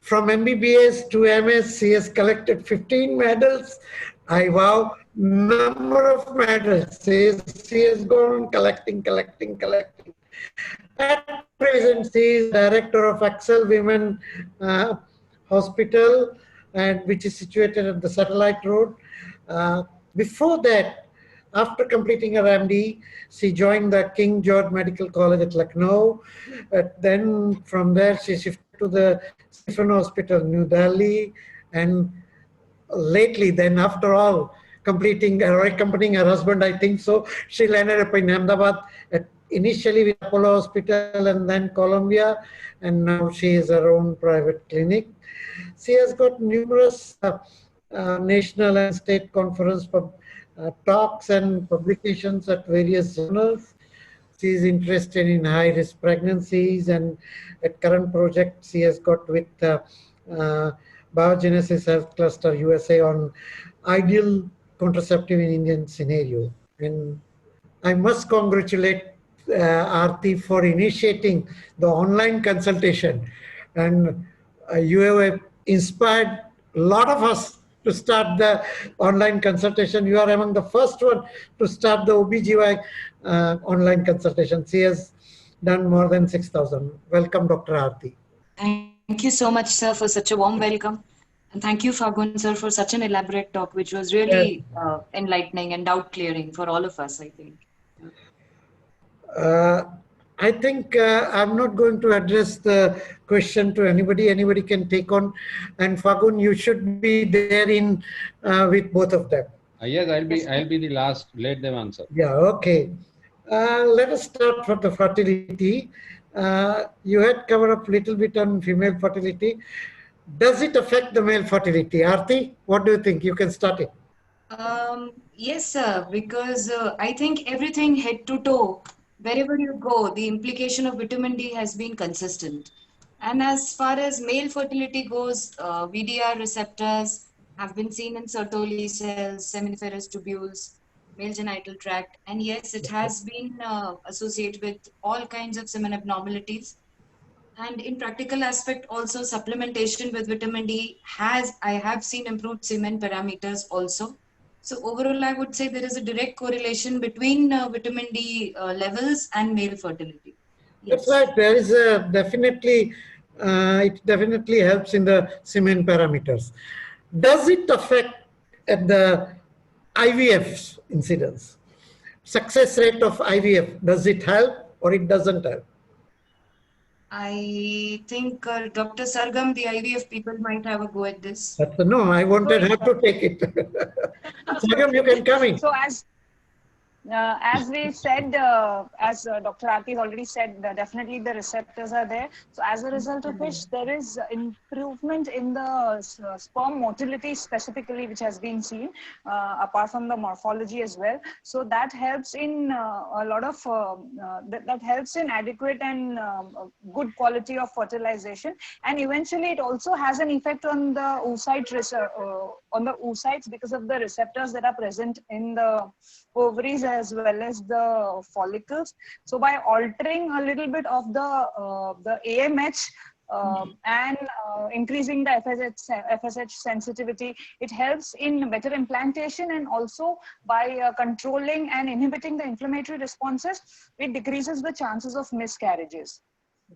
From MBBS to MS, she has collected 15 medals. I wow, number of medals. She has gone collecting. At present, she is director of Excel Women Hospital, and which is situated at the Satellite Road. Before that, after completing her MD, she joined the King George Medical College at Lucknow. Then from there, she shifted to the Stephen Hospital, New Delhi, and lately, then after all, accompanying her husband, I think so, she landed up in Ahmedabad, initially with Apollo Hospital and then Columbia, and now she is her own private clinic. She has got numerous national and state conference talks and publications at various journals. she is interested in high-risk pregnancies, and at current project she has got with Biogenesis Health Cluster USA on ideal contraceptive in Indian scenario. And I must congratulate Aarti for initiating the online consultation, and you have inspired a lot of us to start the online consultation. You are among the first one to start the OBGY online consultation. She has done more than 6,000. Welcome, Dr. Aarti. Thank you so much, sir, for such a warm welcome. And thank you, Fagun, sir, for such an elaborate talk, which was really enlightening and doubt clearing for all of us, I think. I think I'm not going to address the question to anybody. Anybody can take on. And Fagun, you should be there in with both of them. Yes, I'll be the last. Let them answer. Yeah, okay. Let us start from the fertility. You had covered up a little bit on female fertility. Does it affect the male fertility? Aarti, what do you think? You can start it. Yes, sir, because I think everything head to toe, wherever you go, the implication of vitamin D has been consistent. And as far as male fertility goes, VDR receptors have been seen in Sertoli cells, seminiferous tubules, male genital tract. And yes, it has been associated with all kinds of semen abnormalities. And in practical aspect, also supplementation with vitamin D I have seen improved semen parameters also. So overall, I would say there is a direct correlation between vitamin D levels and male fertility. Yes. That's right. There is a it definitely helps in the semen parameters. Does it affect at the IVF incidence? Success rate of IVF, does it help or it doesn't help? I think Dr. Sargam, the IVF people might have a go at this. No, I wanted her to take it. Sargam, you can come in. So as we said, as Dr. Aarti already said, definitely the receptors are there. So as a result of which, there is improvement in the sperm motility specifically, which has been seen, apart from the morphology as well. So that helps in a lot of, that helps in adequate and good quality of fertilization. And eventually it also has an effect on the oocytes because of the receptors that are present in the ovaries as well as the follicles. So by altering a little bit of the AMH and increasing the FSH sensitivity, it helps in better implantation, and also by controlling and inhibiting the inflammatory responses, it decreases the chances of miscarriages.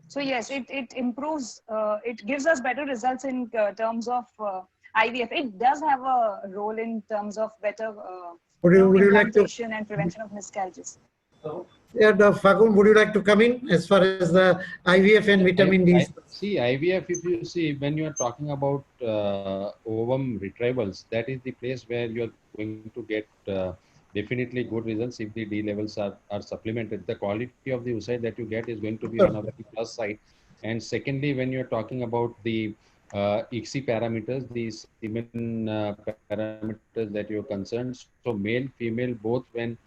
So yes, it improves, it gives us better results in terms of IVF. It does have a role in terms of better would you like to and prevention of miscarriages. Yeah, Fagun, would you like to come in as far as the IVF and vitamin D? See, IVF, if you see, when you are talking about ovum retrievals, that is the place where you are going to get definitely good results if the D levels are supplemented. The quality of the oocyte that you get is going to be one of the plus side. And secondly, when you are talking about the ICSI parameters, the semen parameters that you're concerned, so male, female, both when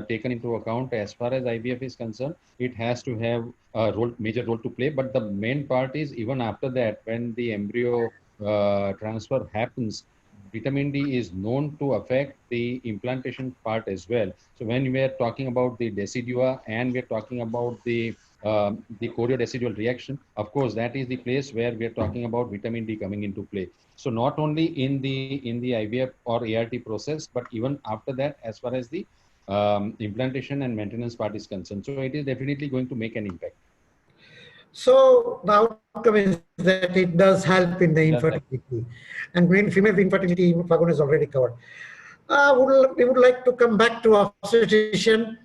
taken into account, as far as IVF is concerned, it has to have a major role to play. But the main part is, even after that, when the embryo transfer happens, vitamin D is known to affect the implantation part as well. So when we are talking about the decidua and we're talking about the choriodecidual reaction, of course, that is the place where we are talking about vitamin D coming into play. So not only in the IVF or ART process, but even after that, as far as the implantation and maintenance part is concerned. So it is definitely going to make an impact. So the outcome is that it does help in the infertility. And female infertility, Fagun has already covered. We would like to come back to obstetrician.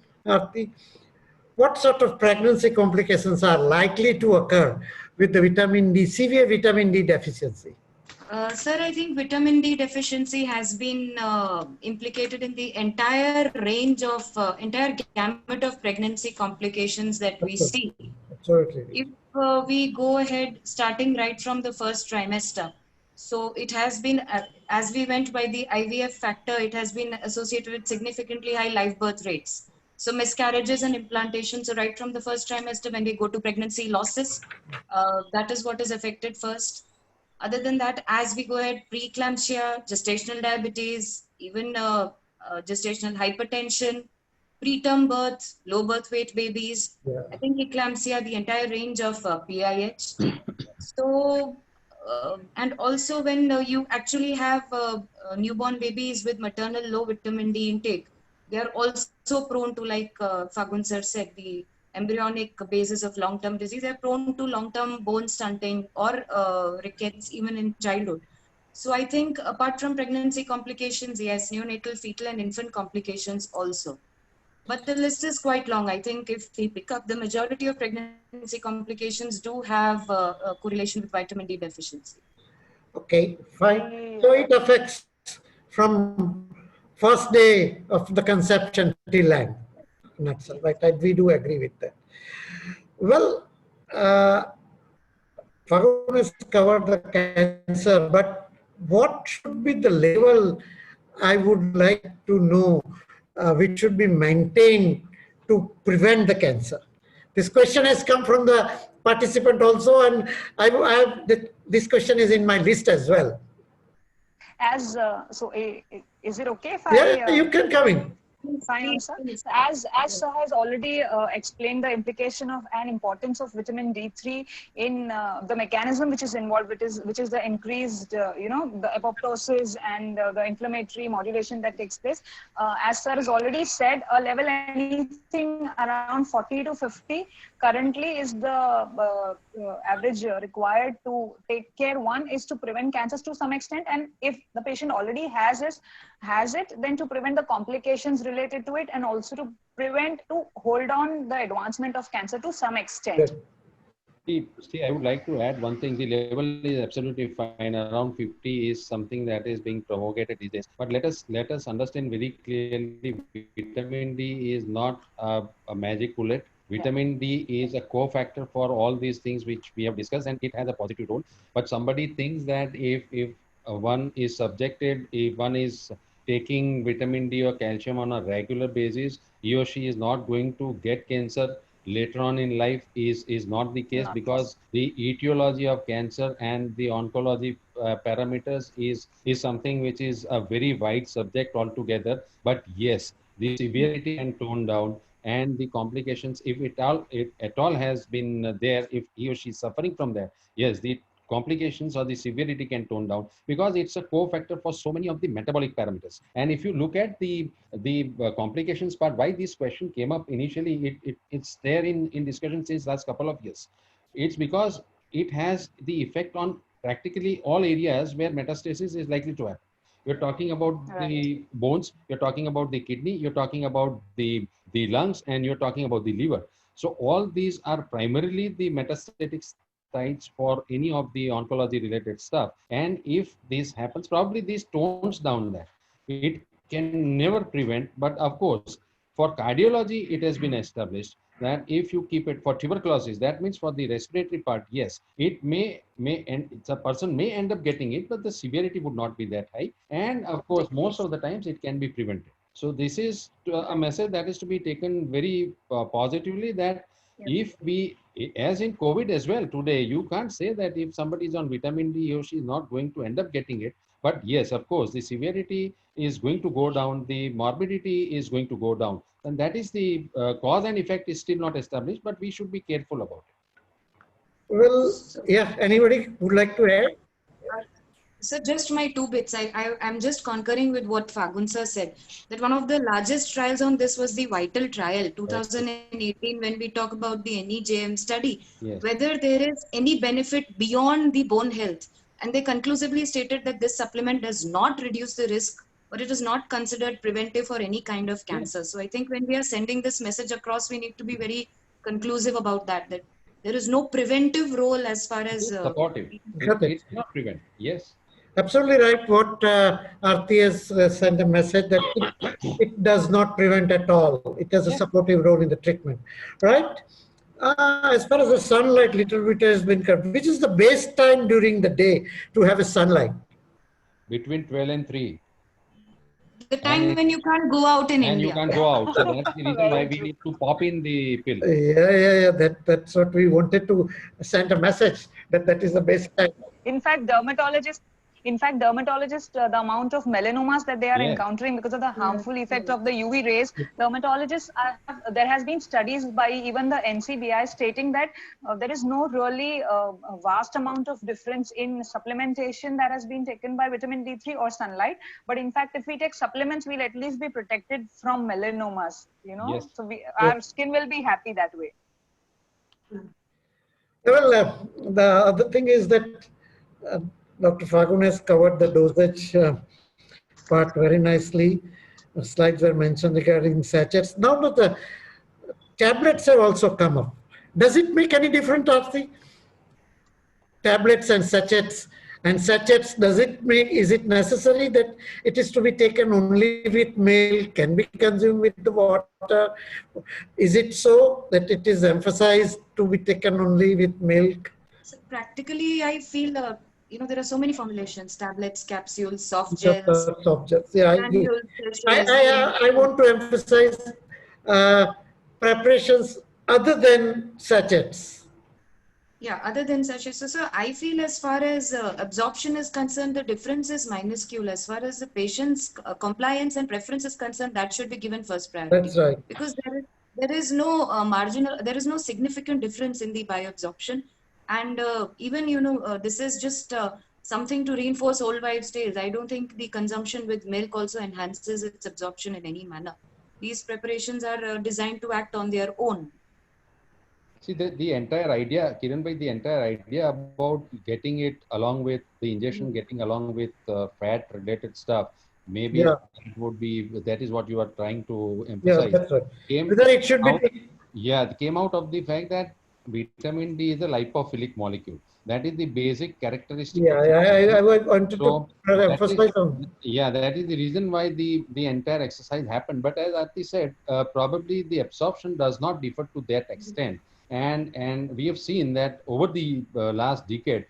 What sort of pregnancy complications are likely to occur with the vitamin D, severe vitamin D deficiency? Sir, I think vitamin D deficiency has been implicated in the entire range of, entire gamut of pregnancy complications that we see. Absolutely. If we go ahead, starting right from the first trimester, so it has been, as we went by the IVF factor, it has been associated with significantly high live birth rates. So miscarriages and implantations, so right from the first trimester when we go to pregnancy losses, that is what is affected first. Other than that, as we go ahead, preeclampsia, gestational diabetes, even gestational hypertension, preterm birth, low birth weight babies, Yeah. I think eclampsia, the entire range of PIH. So, and also when you actually have newborn babies with maternal low vitamin D intake, they are also prone to, like Fagun sir said, the embryonic basis of long-term disease. They are prone to long-term bone stunting or rickets even in childhood. So I think apart from pregnancy complications, yes, neonatal, fetal, and infant complications also. But the list is quite long. I think if we pick up, the majority of pregnancy complications do have a correlation with vitamin D deficiency. Okay, fine. I, So it affects from first day of the conception till end. That's all right. We do agree with that. Well, Fagun has covered the cancer, but what should be the level I would like to know which should be maintained to prevent the cancer? This question has come from the participant also, and this question is in my list as well. as is it okay if Yeah, I you can come in. fine, sir. So as sir has already explained the implication of and importance of vitamin D3 in the mechanism which is involved, which is the increased, the apoptosis and the inflammatory modulation that takes place. As sir has already said, a level anything around 40 to 50 currently is the average required to take care. One is to prevent cancers to some extent, and if the patient already has it, then to prevent the complications related to it, and also to hold on the advancement of cancer to some extent. Good. See, I would like to add one thing. The level is absolutely fine. Around 50 is something that is being propagated these days. But let us understand very clearly, vitamin D is not a magic bullet. Vitamin D is a cofactor for all these things which we have discussed, and it has a positive role. But somebody thinks that if one is subjected, if one is taking vitamin D or calcium on a regular basis, he or she is not going to get cancer later on in life is not the case, Not because the etiology of cancer and the oncology parameters is something which is a very wide subject altogether. But yes, the severity and tone down and the complications, if at all has been there, if he or she is suffering from that, yes, the complications or the severity can tone down, because it's a cofactor for so many of the metabolic parameters. And if you look at the complications part, why this question came up initially, it's there in discussion since last couple of years. It's because it has the effect on practically all areas where metastasis is likely to happen. You're talking about the bones, you're talking about the kidney, you're talking about the lungs, and you're talking about the liver. So all these are primarily the metastatic sites for any of the oncology related stuff. And if this happens, probably this tones down that. It can never prevent, but of course, for cardiology, it has been established that if you keep it for tuberculosis, that means for the respiratory part, yes, it it's a person may end up getting it, but the severity would not be that high. And of course, most of the times it can be prevented. So this is a message that is to be taken very positively, that if we, as in COVID as well, today, you can't say that if somebody is on vitamin D, he or she is not going to end up getting it. But yes, of course, the severity is going to go down, the morbidity is going to go down. And that is the cause and effect is still not established, but we should be careful about it. Well, yeah, anybody would like to add? So just my two bits. I'm just concurring with what Fagun sir said, that one of the largest trials on this was the VITAL trial, 2018, when we talk about the NEJM study, Yes. whether there is any benefit beyond the bone health. And they conclusively stated that this supplement does not reduce the risk, or it is not considered preventive for any kind of cancer. So I think when we are sending this message across, we need to be very conclusive about that there is no preventive role as far as Supportive. Got it. It cannot prevent. Yes. Absolutely right. What Aarti has sent a message that it does not prevent at all. It has a supportive role in the treatment, right? As far as the sunlight, little bit has been covered. Which is the best time during the day to have a sunlight? Between 12 and 3. The time And when you can't go out in and you India. can't go out. So that's the reason why Very we true. need to pop in the pill. Yeah. That's what we wanted to send a message that is the basic time. In fact, dermatologists, the amount of melanomas that they are Yes. encountering because of the harmful effect of the UV rays, dermatologists there has been studies by even the NCBI stating that there is no really a vast amount of difference in supplementation that has been taken by vitamin D3 or sunlight. But in fact, if we take supplements, we'll at least be protected from melanomas, you know, Yes. so our skin will be happy that way. Well, the other thing is that uh, Dr. Fagun has covered the dosage part very nicely. Slides were mentioned regarding sachets. Now that the tablets have also come up, does it make any difference, Arti? Tablets and sachets. And sachets, does it make, is it necessary that it is to be taken only with milk, can be consumed with the water? Is it so that it is emphasized to be taken only with milk? So practically, I feel, there are so many formulations, tablets, capsules, soft Just gels, objects. Yeah, granules, sachets, creams. I want to emphasize uh, preparations other than sachets. Yeah, other than sachets. So I feel as far as absorption is concerned, the difference is minuscule. As far as the patient's compliance and preference is concerned, that should be given first priority. That's right. Because there is no there is no significant difference in the bioabsorption. And even, this is just something to reinforce old wives' tales. I don't think the consumption with milk also enhances its absorption in any manner. These preparations are designed to act on their own. See, the entire idea, Kiran bhai, the entire idea about getting it along with the injection, getting along with fat related stuff, maybe Yeah, it would be, that is what you are trying to yeah, emphasize. that's right. Came Whether it should out, be, yeah, it came out of the fact that vitamin D is a lipophilic molecule. That is the basic characteristic yeah, of vitamin D. I wanted So to that is, emphasize on. yeah, that is the reason why the entire exercise happened. But as Aarti said, probably the absorption does not differ to that extent. And we have seen that over the last decade,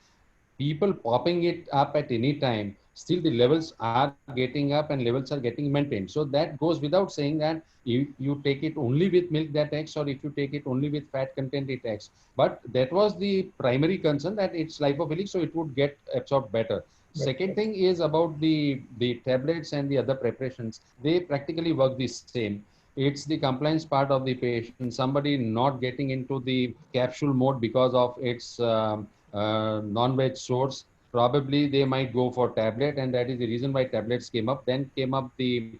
people popping it up at any time, still the levels are getting up and levels are getting maintained. So that goes without saying that you take it only with milk that acts, or if you take it only with fat content it acts. But that was the primary concern, that it's lipophilic, so it would get absorbed better. Second thing is about the tablets and the other preparations. They practically work the same. It's the compliance part of the patient. Somebody not getting into the capsule mode because of its non-veg source, probably they might go for tablet, and that is the reason why tablets came up. Then came up the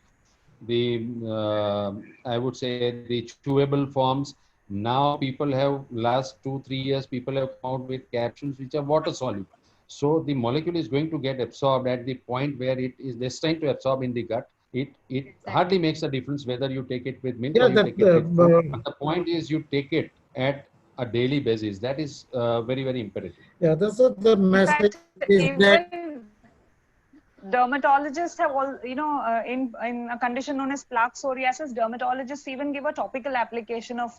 I would say the chewable forms. Now people have, last 2-3 years, people have come out with capsules which are water soluble. So the molecule is going to get absorbed at the point where it is destined to absorb in the gut. It hardly makes a difference whether you take it with milk Yeah, or you that take it with food. But the point is you take it at a daily basis. That is very, very imperative. yeah, that's what the In message fact, is that. even dermatologists have all, in a condition known as plaque psoriasis, dermatologists even give a topical application of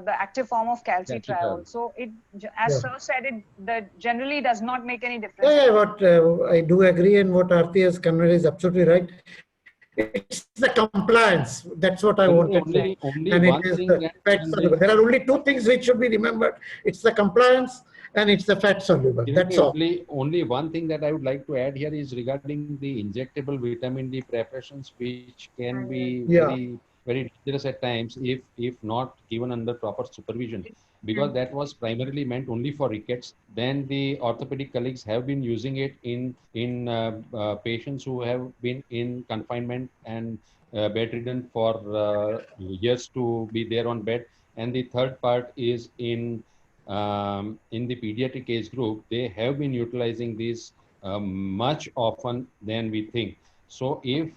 the active form of calcitriol. So it, as Yeah. sir said, it that generally does not make any difference. Yeah, what I do agree, and what Aarti has conveyed is absolutely right. It's the compliance. That's what I wanted to say. And Only it one is the thing that fat Kiran soluble. bhai, There are only two things which should be remembered. It's the compliance and it's the fat soluble. Kiran That's bhai, all. only one thing that I would like to add here is regarding the injectable vitamin D preparations, which can be Yeah. very, very dangerous at times if not given under proper supervision, because that was primarily meant only for rickets. Then the orthopedic colleagues have been using it in patients who have been in confinement and bedridden for years to be there on bed. And the third part is in the pediatric age group, they have been utilizing these much often than we think. So if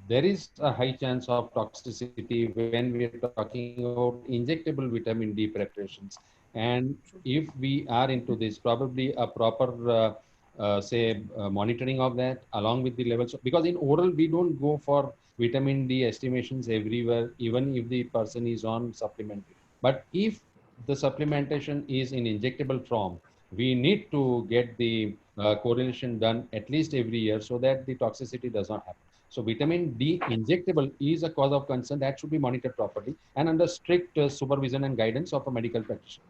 there is a high chance of toxicity when we are talking about injectable vitamin D preparations, and if we are into this, probably a proper monitoring of that along with the levels, because in oral we don't go for vitamin D estimations everywhere, even if the person is on supplementary. But if the supplementation is in injectable form, we need to get the correlation done at least every year so that the toxicity does not happen. So vitamin D injectable is a cause of concern that should be monitored properly and under strict supervision and guidance of a medical practitioner.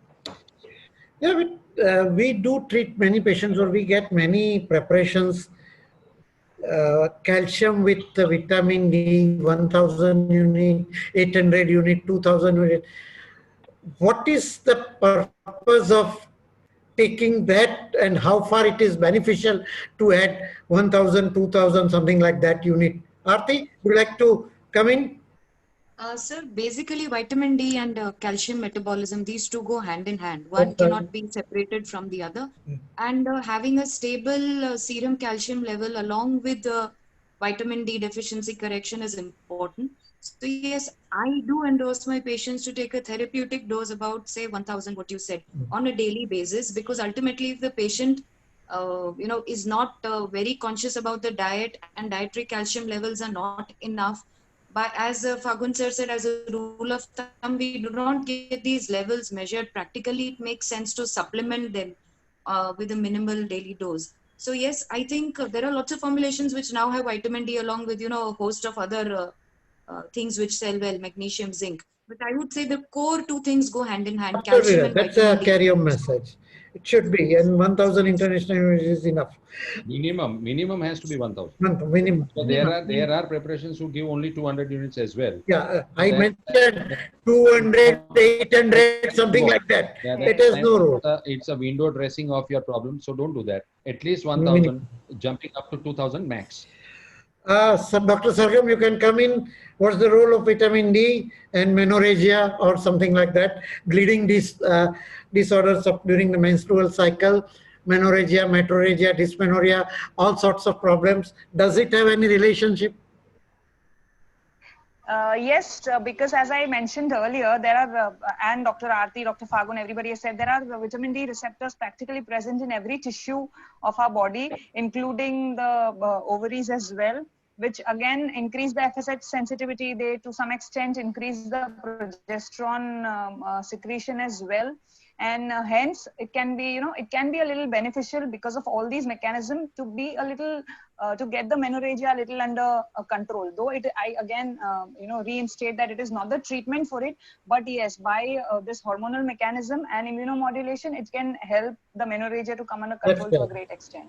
Yeah, we do treat many patients, or we get many preparations, calcium with vitamin D, 1000 unit, 800 unit, 2000 unit. What is the purpose of taking that, and how far it is beneficial to add 1000, 2000, something like that unit? Aarti, would you like to come in? Sir, basically vitamin D and calcium metabolism, these two go hand in hand. One Okay. cannot be separated from the other. And having a stable serum calcium level along with vitamin D deficiency correction is important. So yes, I do endorse my patients to take a therapeutic dose about say 1000, what you said, on a daily basis, because ultimately if the patient is not very conscious about the diet and dietary calcium levels are not enough, but as Fagun sir said, as a rule of thumb, we do not get these levels measured practically. It makes sense to supplement them with a minimal daily dose. So yes, I think there are lots of formulations which now have vitamin D along with a host of other things which sell well, magnesium, zinc. But I would say the core two things go hand in hand: Absolutely calcium right. and That's vitamin a D. carry-on message. It should be, and 1000 international units is enough. Minimum has to be 1000. Minimum. So there are preparations who give only 200 units as well. Yeah, So I mentioned 200, 800, something like that. Yeah, It has no role. it's a window dressing of your problem. So don't do that. At least Minimum. 1000, jumping up to 2000 max. So Dr. Sargam, you can come in. What's the role of vitamin D and menorrhagia or something like that? Bleeding disorders during the menstrual cycle, menorrhagia, metrorrhagia, dysmenorrhea, all sorts of problems. Does it have any relationship? Yes, because as I mentioned earlier, there are, and Dr. Aarti, Dr. Fagun, everybody has said, there are vitamin D receptors practically present in every tissue of our body, including the ovaries as well, which again increase the FSH sensitivity. They, to some extent, increase the progesterone secretion as well. And hence it can be, it can be a little beneficial because of all these mechanisms to be a little, to get the menorrhagia a little under control. Though I again, reinstate that it is not the treatment for it, but yes, by this hormonal mechanism and immunomodulation, it can help the menorrhagia to come under control to a great extent.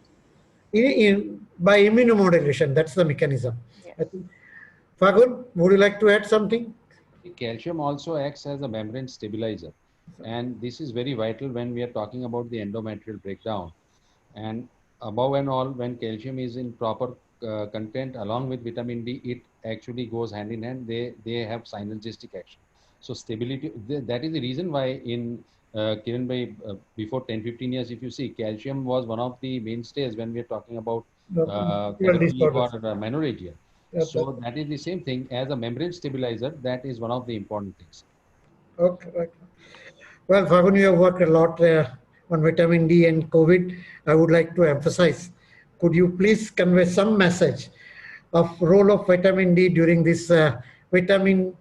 By immunomodulation, that's the mechanism. Yes. I think. Fagun, would you like to add something? Calcium also acts as a membrane stabilizer. And this is very vital when we are talking about the endometrial breakdown. And above and all, when calcium is in proper content along with vitamin D, it actually goes hand in hand. They have synergistic action. So stability, that is the reason why in Kiran Bhai, before 10-15 years, if you see, calcium was one of the mainstays when we are talking about therapy for menorrhagia. So that is the same thing as a membrane stabilizer. That is one of the important things. Okay, right. Well, Fagun, you have worked a lot on vitamin D and COVID. I would like to emphasize, could you please convey some message of role of vitamin D during this vitamin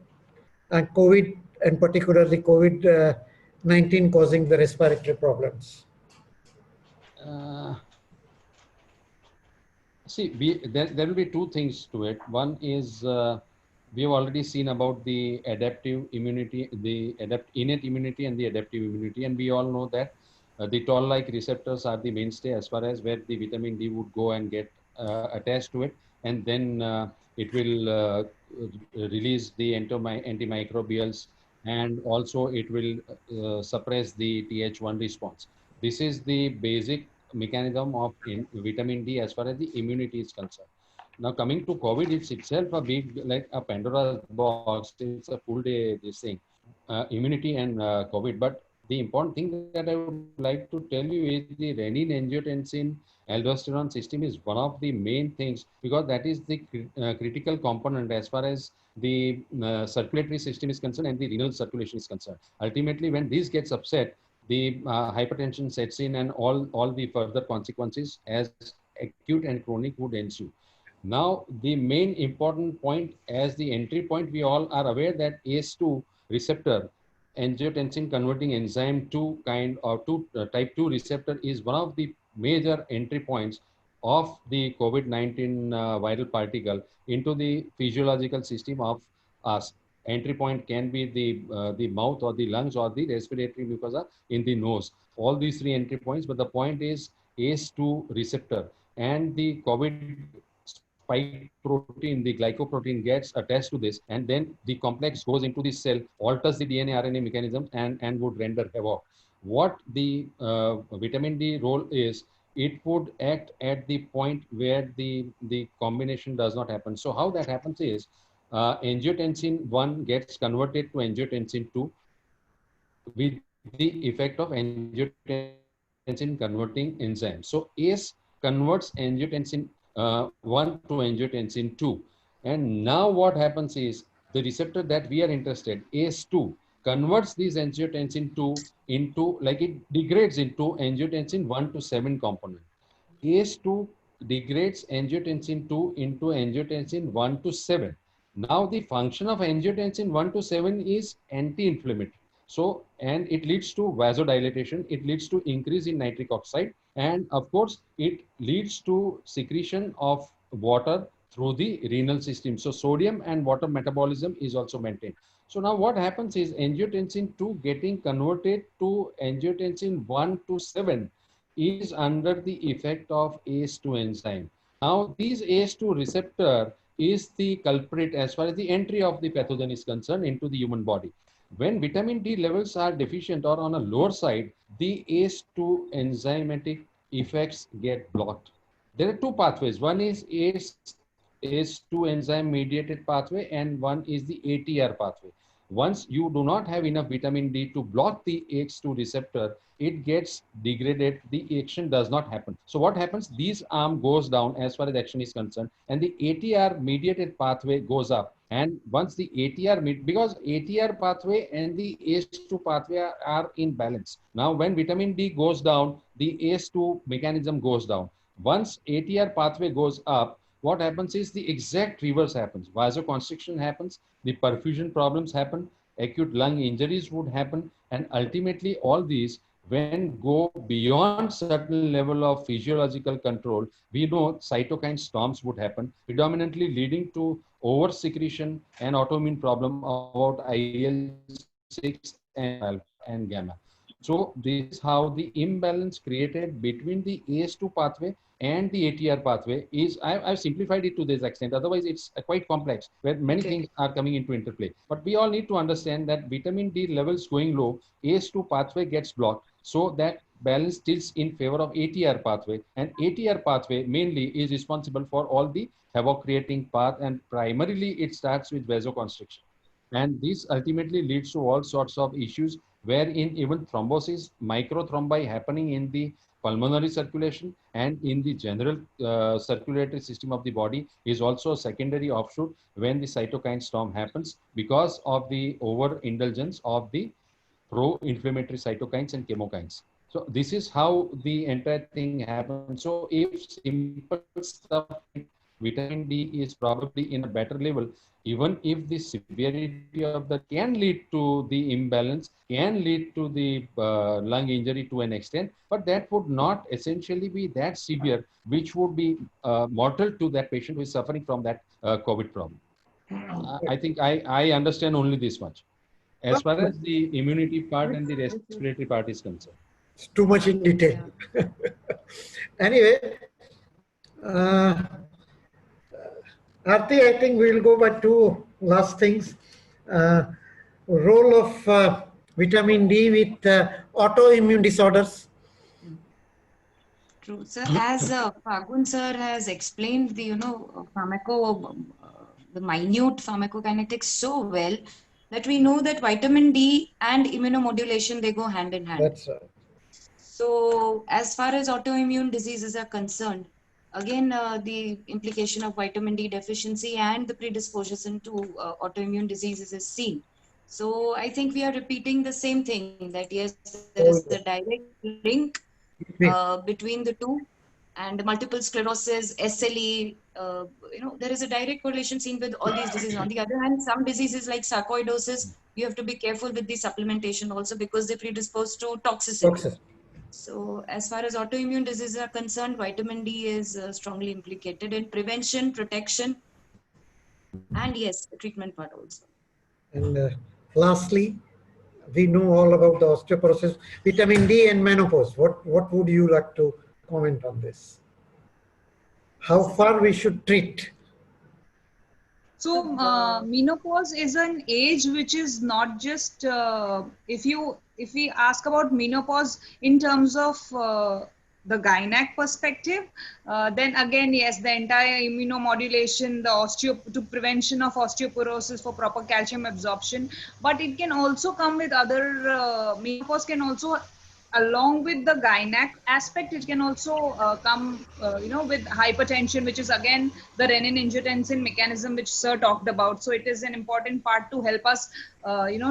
and COVID, and particularly COVID-19 causing the respiratory problems? There will be two things to it. One is we have already seen about the adaptive immunity, the innate immunity and the adaptive immunity. And we all know that the toll-like receptors are the mainstay as far as where the vitamin D would go and get attached to it. And then it will release the antimicrobials, and also it will suppress the Th1 response. This is the basic mechanism of vitamin D as far as the immunity is concerned. Now coming to COVID, it's itself a big, like a Pandora's box. It's a full day, this thing, immunity and COVID. But the important thing that I would like to tell you is the renin, angiotensin, aldosterone system is one of the main things, because that is the critical component as far as the circulatory system is concerned and the renal circulation is concerned. Ultimately, when this gets upset, the hypertension sets in and all the further consequences as acute and chronic would ensue. Now, the main important point as the entry point, we all are aware that ACE2 receptor, angiotensin converting enzyme 2 type 2 receptor, is one of the major entry points of the COVID-19 viral particle into the physiological system of us. Entry point can be the mouth or the lungs or the respiratory mucosa in the nose. All these three entry points, but the point is ACE2 receptor and the COVID spike protein, the glycoprotein gets attached to this, and then the complex goes into the cell, alters the DNA RNA mechanism, and would render havoc. What the vitamin D role is, it would act at the point where the combination does not happen. So how that happens is angiotensin 1 gets converted to angiotensin 2 with the effect of angiotensin converting enzyme. So ACE converts angiotensin 1 to angiotensin 2. And now what happens is the receptor that we are interested, ACE2, converts these angiotensin 2 into, like it degrades into angiotensin 1 to 7 component. ACE2 degrades angiotensin 2 into angiotensin 1 to 7. Now the function of angiotensin 1 to 7 is anti-inflammatory. So, and it leads to vasodilatation, it leads to increase in nitric oxide, and of course, it leads to secretion of water through the renal system. So sodium and water metabolism is also maintained. So now what happens is angiotensin 2 getting converted to angiotensin 1 to 7 is under the effect of ACE2 enzyme. Now, this ACE2 receptor is the culprit as far as the entry of the pathogen is concerned into the human body. When vitamin D levels are deficient or on a lower side, the ACE2 enzymatic effects get blocked. There are two pathways. One is ACE2 enzyme mediated pathway, and one is the ATR pathway. Once you do not have enough vitamin D to block the ACE2 receptor, it gets degraded, the action does not happen. So what happens? This arm goes down as far as action is concerned, and the ATR mediated pathway goes up. And once the ATR, because ATR pathway and the ACE2 pathway are in balance. Now, when vitamin D goes down, the ACE2 mechanism goes down. Once ATR pathway goes up, what happens is the exact reverse happens. Vasoconstriction happens, the perfusion problems happen, acute lung injuries would happen, and ultimately all these, when go beyond certain level of physiological control, we know cytokine storms would happen, predominantly leading to over secretion and autoimmune problem about IL-6 and and gamma. So this is how the imbalance created between the ACE2 pathway and the ATR pathway is, I've simplified it to this extent. Otherwise, it's quite complex where many things are coming into interplay. But we all need to understand that vitamin D levels going low, ACE2 pathway gets blocked. So that balance tilts in favor of ATR pathway, and ATR pathway mainly is responsible for all the havoc creating path, and primarily it starts with vasoconstriction. And this ultimately leads to all sorts of issues wherein even thrombosis, microthrombi happening in the pulmonary circulation and in the general circulatory system of the body is also a secondary offshoot when the cytokine storm happens because of the overindulgence of the pro-inflammatory cytokines and chemokines. So this is how the entire thing happens. So if simple stuff like vitamin D is probably in a better level, even if the severity of that can lead to the imbalance, can lead to the lung injury to an extent, but that would not essentially be that severe, which would be mortal to that patient who is suffering from that COVID problem. I think I understand only this much as far as the immunity part and the respiratory part is concerned. It's too much in detail. Anyway, Aarti, I think we'll go by two last things. Role of vitamin D with autoimmune disorders. True, sir. As Fagun sir has explained the the minute pharmacokinetics so well that we know that vitamin D and immunomodulation, they go hand in hand. That's right. So as far as autoimmune diseases are concerned, again, the implication of vitamin D deficiency and the predisposition to autoimmune diseases is seen. So I think we are repeating the same thing, that yes, there is the direct link between the two, and multiple sclerosis, SLE, there is a direct correlation seen with all these diseases. On the other hand, some diseases like sarcoidosis, you have to be careful with the supplementation also because they predispose to toxicity. So as far as autoimmune diseases are concerned, vitamin D is strongly implicated in prevention, protection, and yes, the treatment part also. And lastly, we know all about the osteoporosis, vitamin D and menopause. What would you like to comment on this? How far we should treat? So menopause is an age which is not just if we ask about menopause in terms of the gynec perspective, then again yes, the entire immunomodulation, the to prevention of osteoporosis for proper calcium absorption, but it can also come with other menopause can also along with the gynec aspect, it can also come with hypertension, which is again the renin angiotensin mechanism which sir talked about. So it is an important part to help us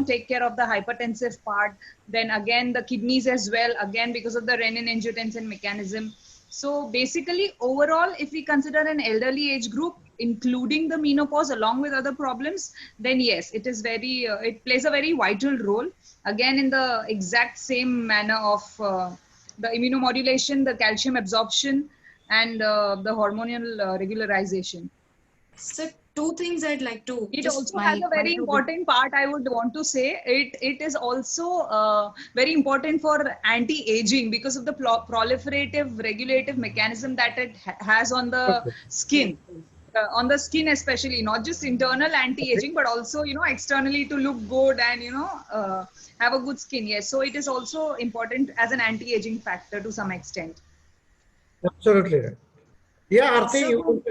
take care of the hypertensive part. Then again the kidneys as well, again because of the renin angiotensin mechanism. So basically overall, if we consider an elderly age group including the menopause along with other problems, then yes, it is very it plays a very vital role, again in the exact same manner of the immunomodulation, the calcium absorption, and the hormonal regularization. So two things I'd like to It just also has a very important part I would want to say. It is also very important for anti-aging because of the proliferative regulative mechanism that it has on the skin. On the skin especially, not just internal anti-aging, but also externally to look good and have a good skin. Yes, so it is also important as an anti-aging factor to some extent. Absolutely right. Yeah, Arti, So,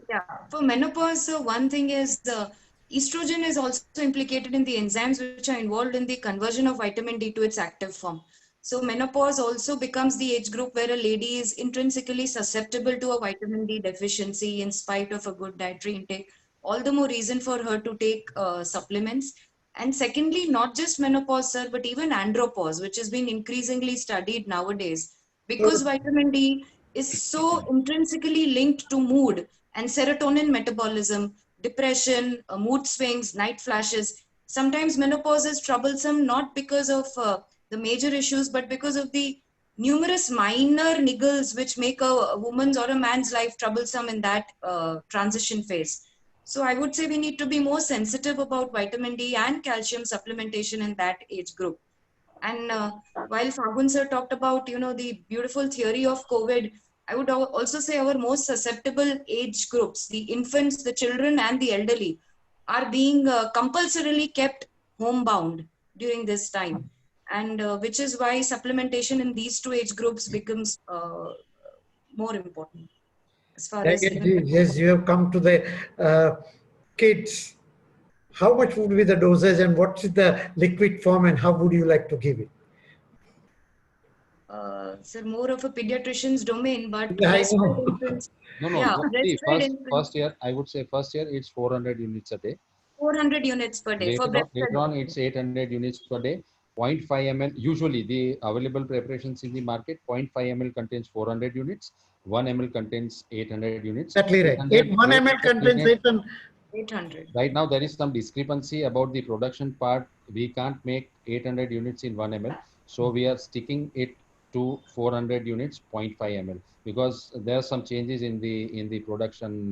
yeah, for menopause, one thing is the estrogen is also implicated in the enzymes which are involved in the conversion of vitamin D to its active form. So menopause also becomes the age group where a lady is intrinsically susceptible to a vitamin D deficiency in spite of a good dietary intake. All the more reason for her to take supplements. And secondly, not just menopause, sir, but even andropause, which has been increasingly studied nowadays, because vitamin D is so intrinsically linked to mood and serotonin metabolism, depression, mood swings, night flashes. Sometimes menopause is troublesome not because of the major issues, but because of the numerous minor niggles which make a woman's or a man's life troublesome in that transition phase. So I would say we need to be more sensitive about vitamin D and calcium supplementation in that age group. And while Fagun sir talked about, the beautiful theory of COVID, I would also say our most susceptible age groups, the infants, the children, and the elderly, are being compulsorily kept homebound during this time. And which is why supplementation in these two age groups becomes more important as far as even. yes, you have come to the kids. How much would be the dosage and what is the liquid form and how would you like to give it? Sir, more of a pediatrician's domain, but Yeah, I breastfed know. infants. No. Yeah, See, breastfed infants. first year, I would say first year it's 400 units a day. 400 units per day for Later on, breastfed. it's 800 units per day. 0.5 ml. Usually, the available preparations in the market, 0.5 ml contains 400 units. 1 ml contains 800 units. Exactly right. 1 ml contains 800. Right now, there is some discrepancy about the production part. We can't make 800 units in 1 ml. So we are sticking it to 400 units, 0.5 ml, because there are some changes in the production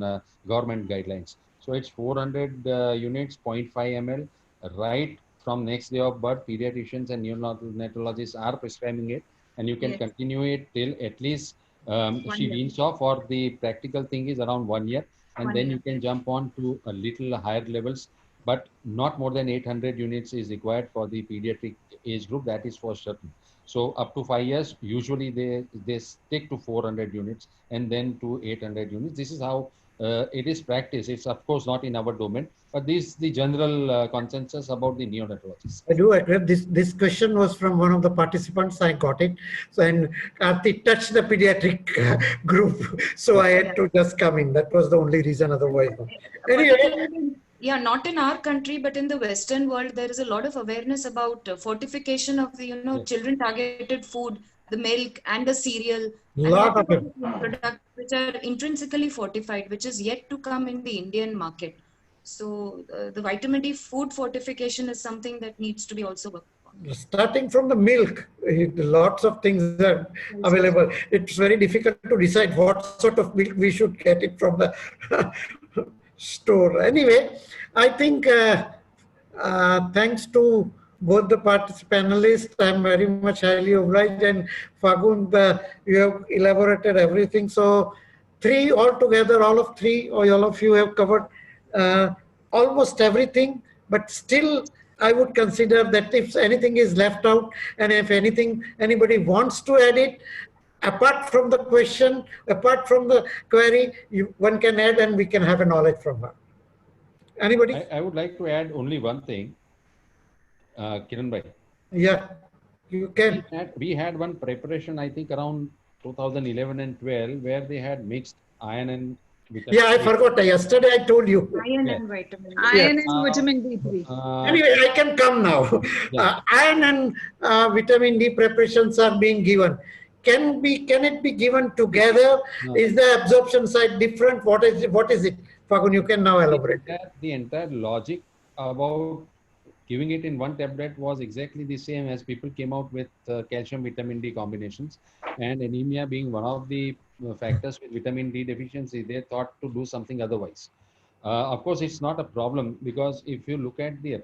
government guidelines. So it's 400 units, 0.5 ml. Right from next day of birth, pediatricians and neonatologists are prescribing it, and you can Yes. continue it till at least 1 she year. weans off, or the practical thing is around 1 year, and 1 then year. you can jump on to a little higher levels, but not more than 800 units is required for the pediatric age group. That is for certain. So up to 5 years, usually they stick to 400 units and then to 800 units. This is how it is practiced. It's of course not in our domain, but this is the general consensus about the neonatologists. I do agree. This question was from one of the participants. I got it. So, and Karthi touched the pediatric group, so I had to just come in. That was the only reason. Otherwise, no. Anyway, Yeah, not in our country, but in the Western world, there is a lot of awareness about fortification of the, Yes. children targeted food, the milk and the cereal, and lot lot of it. of products which are intrinsically fortified, which is yet to come in the Indian market. So the vitamin D food fortification is something that needs to be also worked on. starting from the milk, lots of things are available. It's very difficult to decide what sort of milk we should get it from the store. Anyway, I think thanks to both the panelists, I'm very much highly obliged, and Fagun, you have elaborated everything. So three altogether, all of you have covered almost everything, but still I would consider that if anything is left out and if anybody wants to add it, apart from the question, apart from the query, one can add and we can have a knowledge from her. Anybody? I would like to add only one thing, Kiran bhai. Yeah, you can. We had one preparation, I think around 2011 and 12, where they had mixed iron and vitamin Yeah, I forgot. Yesterday I told you. Iron Yeah. and vitamin D. Iron and vitamin D3. Anyway, I can come now. Yeah. Iron and vitamin D preparations are being given. Can it be given together? No. Is the absorption site different? What is it? Fagun, you can now elaborate. The entire logic about giving it in one tablet was exactly the same as people came out with calcium vitamin D combinations, and anemia being one of the factors with vitamin D deficiency. They thought to do something otherwise. Of course, it's not a problem, because if you look at the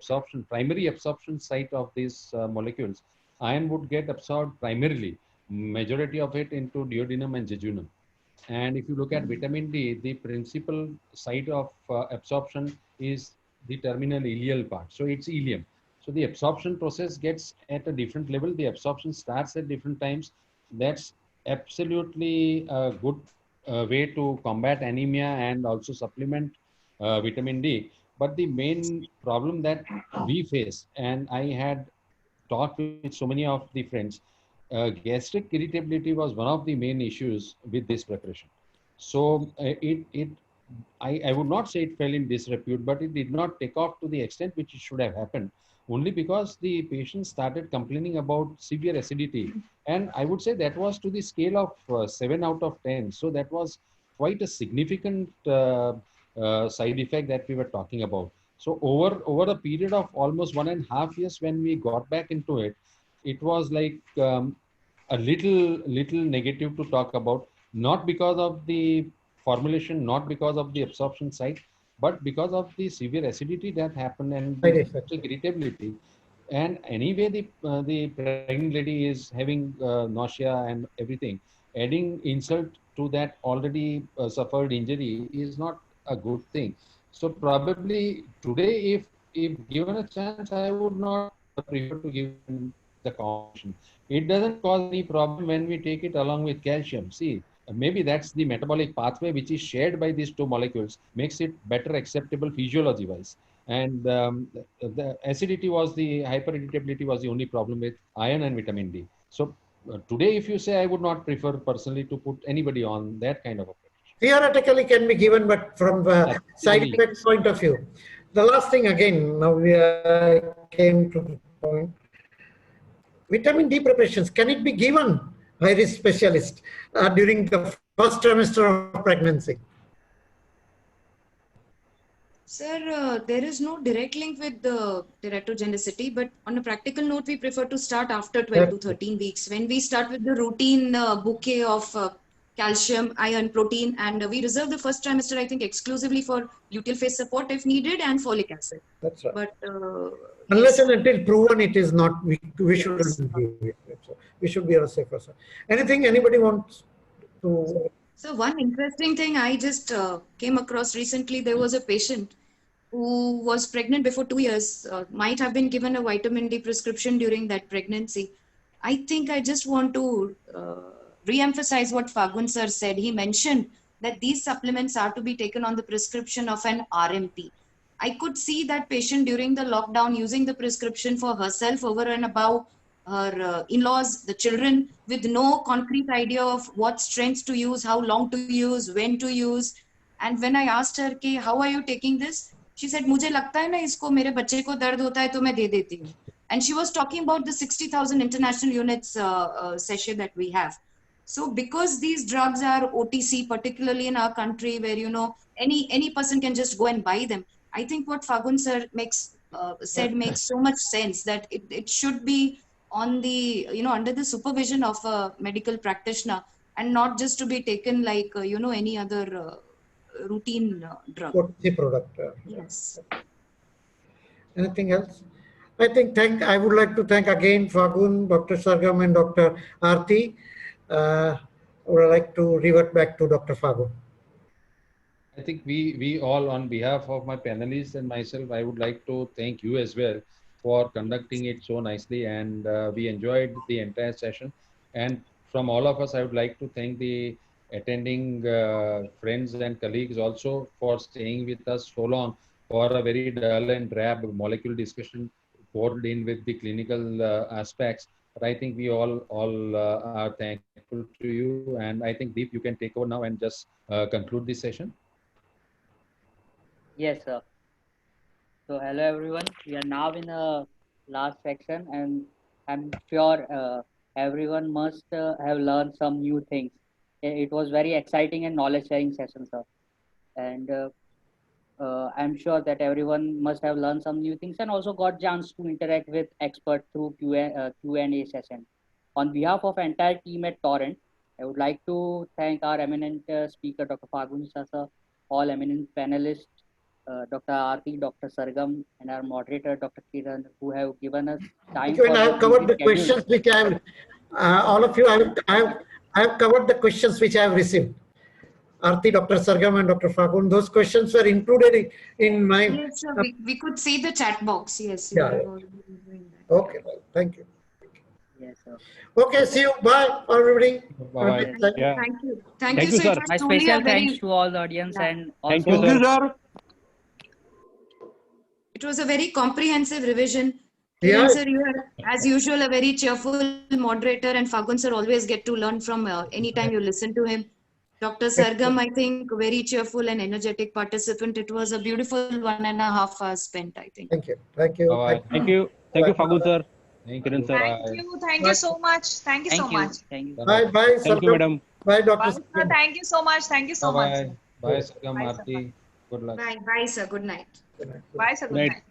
primary absorption site of these molecules, iron would get absorbed primarily, majority of it into duodenum and jejunum. And if you look at vitamin D, the principal site of absorption is the terminal ileal part. So it's ileum. So the absorption process gets at a different level. The absorption starts at different times. That's absolutely a good way to combat anemia and also supplement vitamin D. But the main problem that we face, and I had talked with so many of the friends, gastric irritability was one of the main issues with this preparation. So I would not say it fell in disrepute, but it did not take off to the extent which it should have happened, only because the patient started complaining about severe acidity. And I would say that was to the scale of 7 out of 10. So that was quite a significant side effect that we were talking about. So over a period of almost 1.5 years, when we got back into it, it was like a little negative to talk about, not because of the formulation, not because of the absorption site, but because of the severe acidity that happened and the irritability. And anyway, the pregnant lady is having nausea and everything. Adding insult to that already suffered injury is not a good thing. So probably today, if given a chance, I would not prefer to give the combination. It doesn't cause any problem when we take it along with calcium. See, maybe that's the metabolic pathway which is shared by these two molecules, makes it better acceptable physiology wise. And the acidity was the hyperirritability was the only problem with iron and vitamin D. So today, if you say, I would not prefer personally to put anybody on that kind of a preparation. Theoretically can be given, but from the side effect point of view. The last thing again, now we came to the point. Vitamin D preparations, can it be given by this specialist during the first trimester of pregnancy? Sir, there is no direct link with the teratogenicity, but on a practical note, we prefer to start after 12 to 13 weeks, when we start with the routine bouquet of calcium, iron, protein, and we reserve the first trimester, I think, exclusively for luteal phase support if needed and folic acid. That's right. But unless and until proven it is not, we shouldn't give it. So we should be on a safer side. Anything anybody wants to? So one interesting thing I just came across recently, there was a patient who was pregnant before 2 years, might have been given a vitamin D prescription during that pregnancy. I think I just want to re-emphasize what Fagun sir said. He mentioned that these supplements are to be taken on the prescription of an RMP. I could see that patient during the lockdown using the prescription for herself over and above her in-laws, the children, with no concrete idea of what strengths to use, how long to use, when to use. And when I asked her, "Ki, how are you taking this?" She said, "मुझे लगता है ना इसको मेरे बच्चे को दर्द होता है तो मैं दे देती हूँ." And she was talking about the 60,000 international units sachet that we have. So because these drugs are OTC, particularly in our country where, you know, any person can just go and buy them, I think what Fagun sir makes said makes so much sense, that it should be on the, under the supervision of a medical practitioner, and not just to be taken like, any other routine drug. OTC product. Yes. Anything else? I would like to thank again Fagun, Dr. Sargam, and Dr. Aarti. I would like to revert back to Dr. Fagun. I think we all, on behalf of my panelists and myself, I would like to thank you as well for conducting it so nicely, and we enjoyed the entire session. And from all of us, I would like to thank the attending friends and colleagues also for staying with us so long for a very dull and drab molecule discussion poured in with the clinical aspects. But I think we all are thankful to you, and I think Deep, you can take over now and just conclude this session. Yes, sir. So hello everyone. We are now in the last section, and I'm sure everyone must have learned some new things. It was very exciting and knowledge sharing session, sir. And I'm sure that everyone must have learned some new things and also got chance to interact with experts through Q&A session. On behalf of entire team at Torrent, I would like to thank our eminent speaker, Dr. Fagun Sasa, all eminent panelists, Dr. Aarti, Dr. Sargam, and our moderator, Dr. Kiran, who have given us time. When I have covered the questions which I have, all of you, I have covered the questions which I have received. Aarti, Dr. Sargam, and Dr. Fagun, those questions were included in my... Yes, sir. We could see the chat box. Yes. Yeah. Okay, well, thank you. Yes, sir. Okay, see you. Bye, everybody. Bye. Yeah. Thank you. Thank you, sir. sir. My special thanks to all the audience and also Thank you, sir. It was a very comprehensive revision. Yeah. Kiran sir, you are, as usual, a very cheerful moderator, and Fagun sir always get to learn from anytime you listen to him. Dr. Sargam, I think, very cheerful and energetic participant. It was a beautiful 1.5 hours spent, I think. Thank you. Thank you. Bye-bye. Thank you. Thank you, Fagun sir. Thank Kiran you. sir. Bye. Thank you so much. Thank you so much. Thank you. Bye, bye, Thank you, Sargam. madam. Bye, Dr. Bye, sir. Sargam. Thank you so much. Thank you so much. Bye-bye. Bye, Sargam, Bye, sir. Aarti. Good luck. Bye, sir. Good night. Good night. Bye, sir. Good Night. night.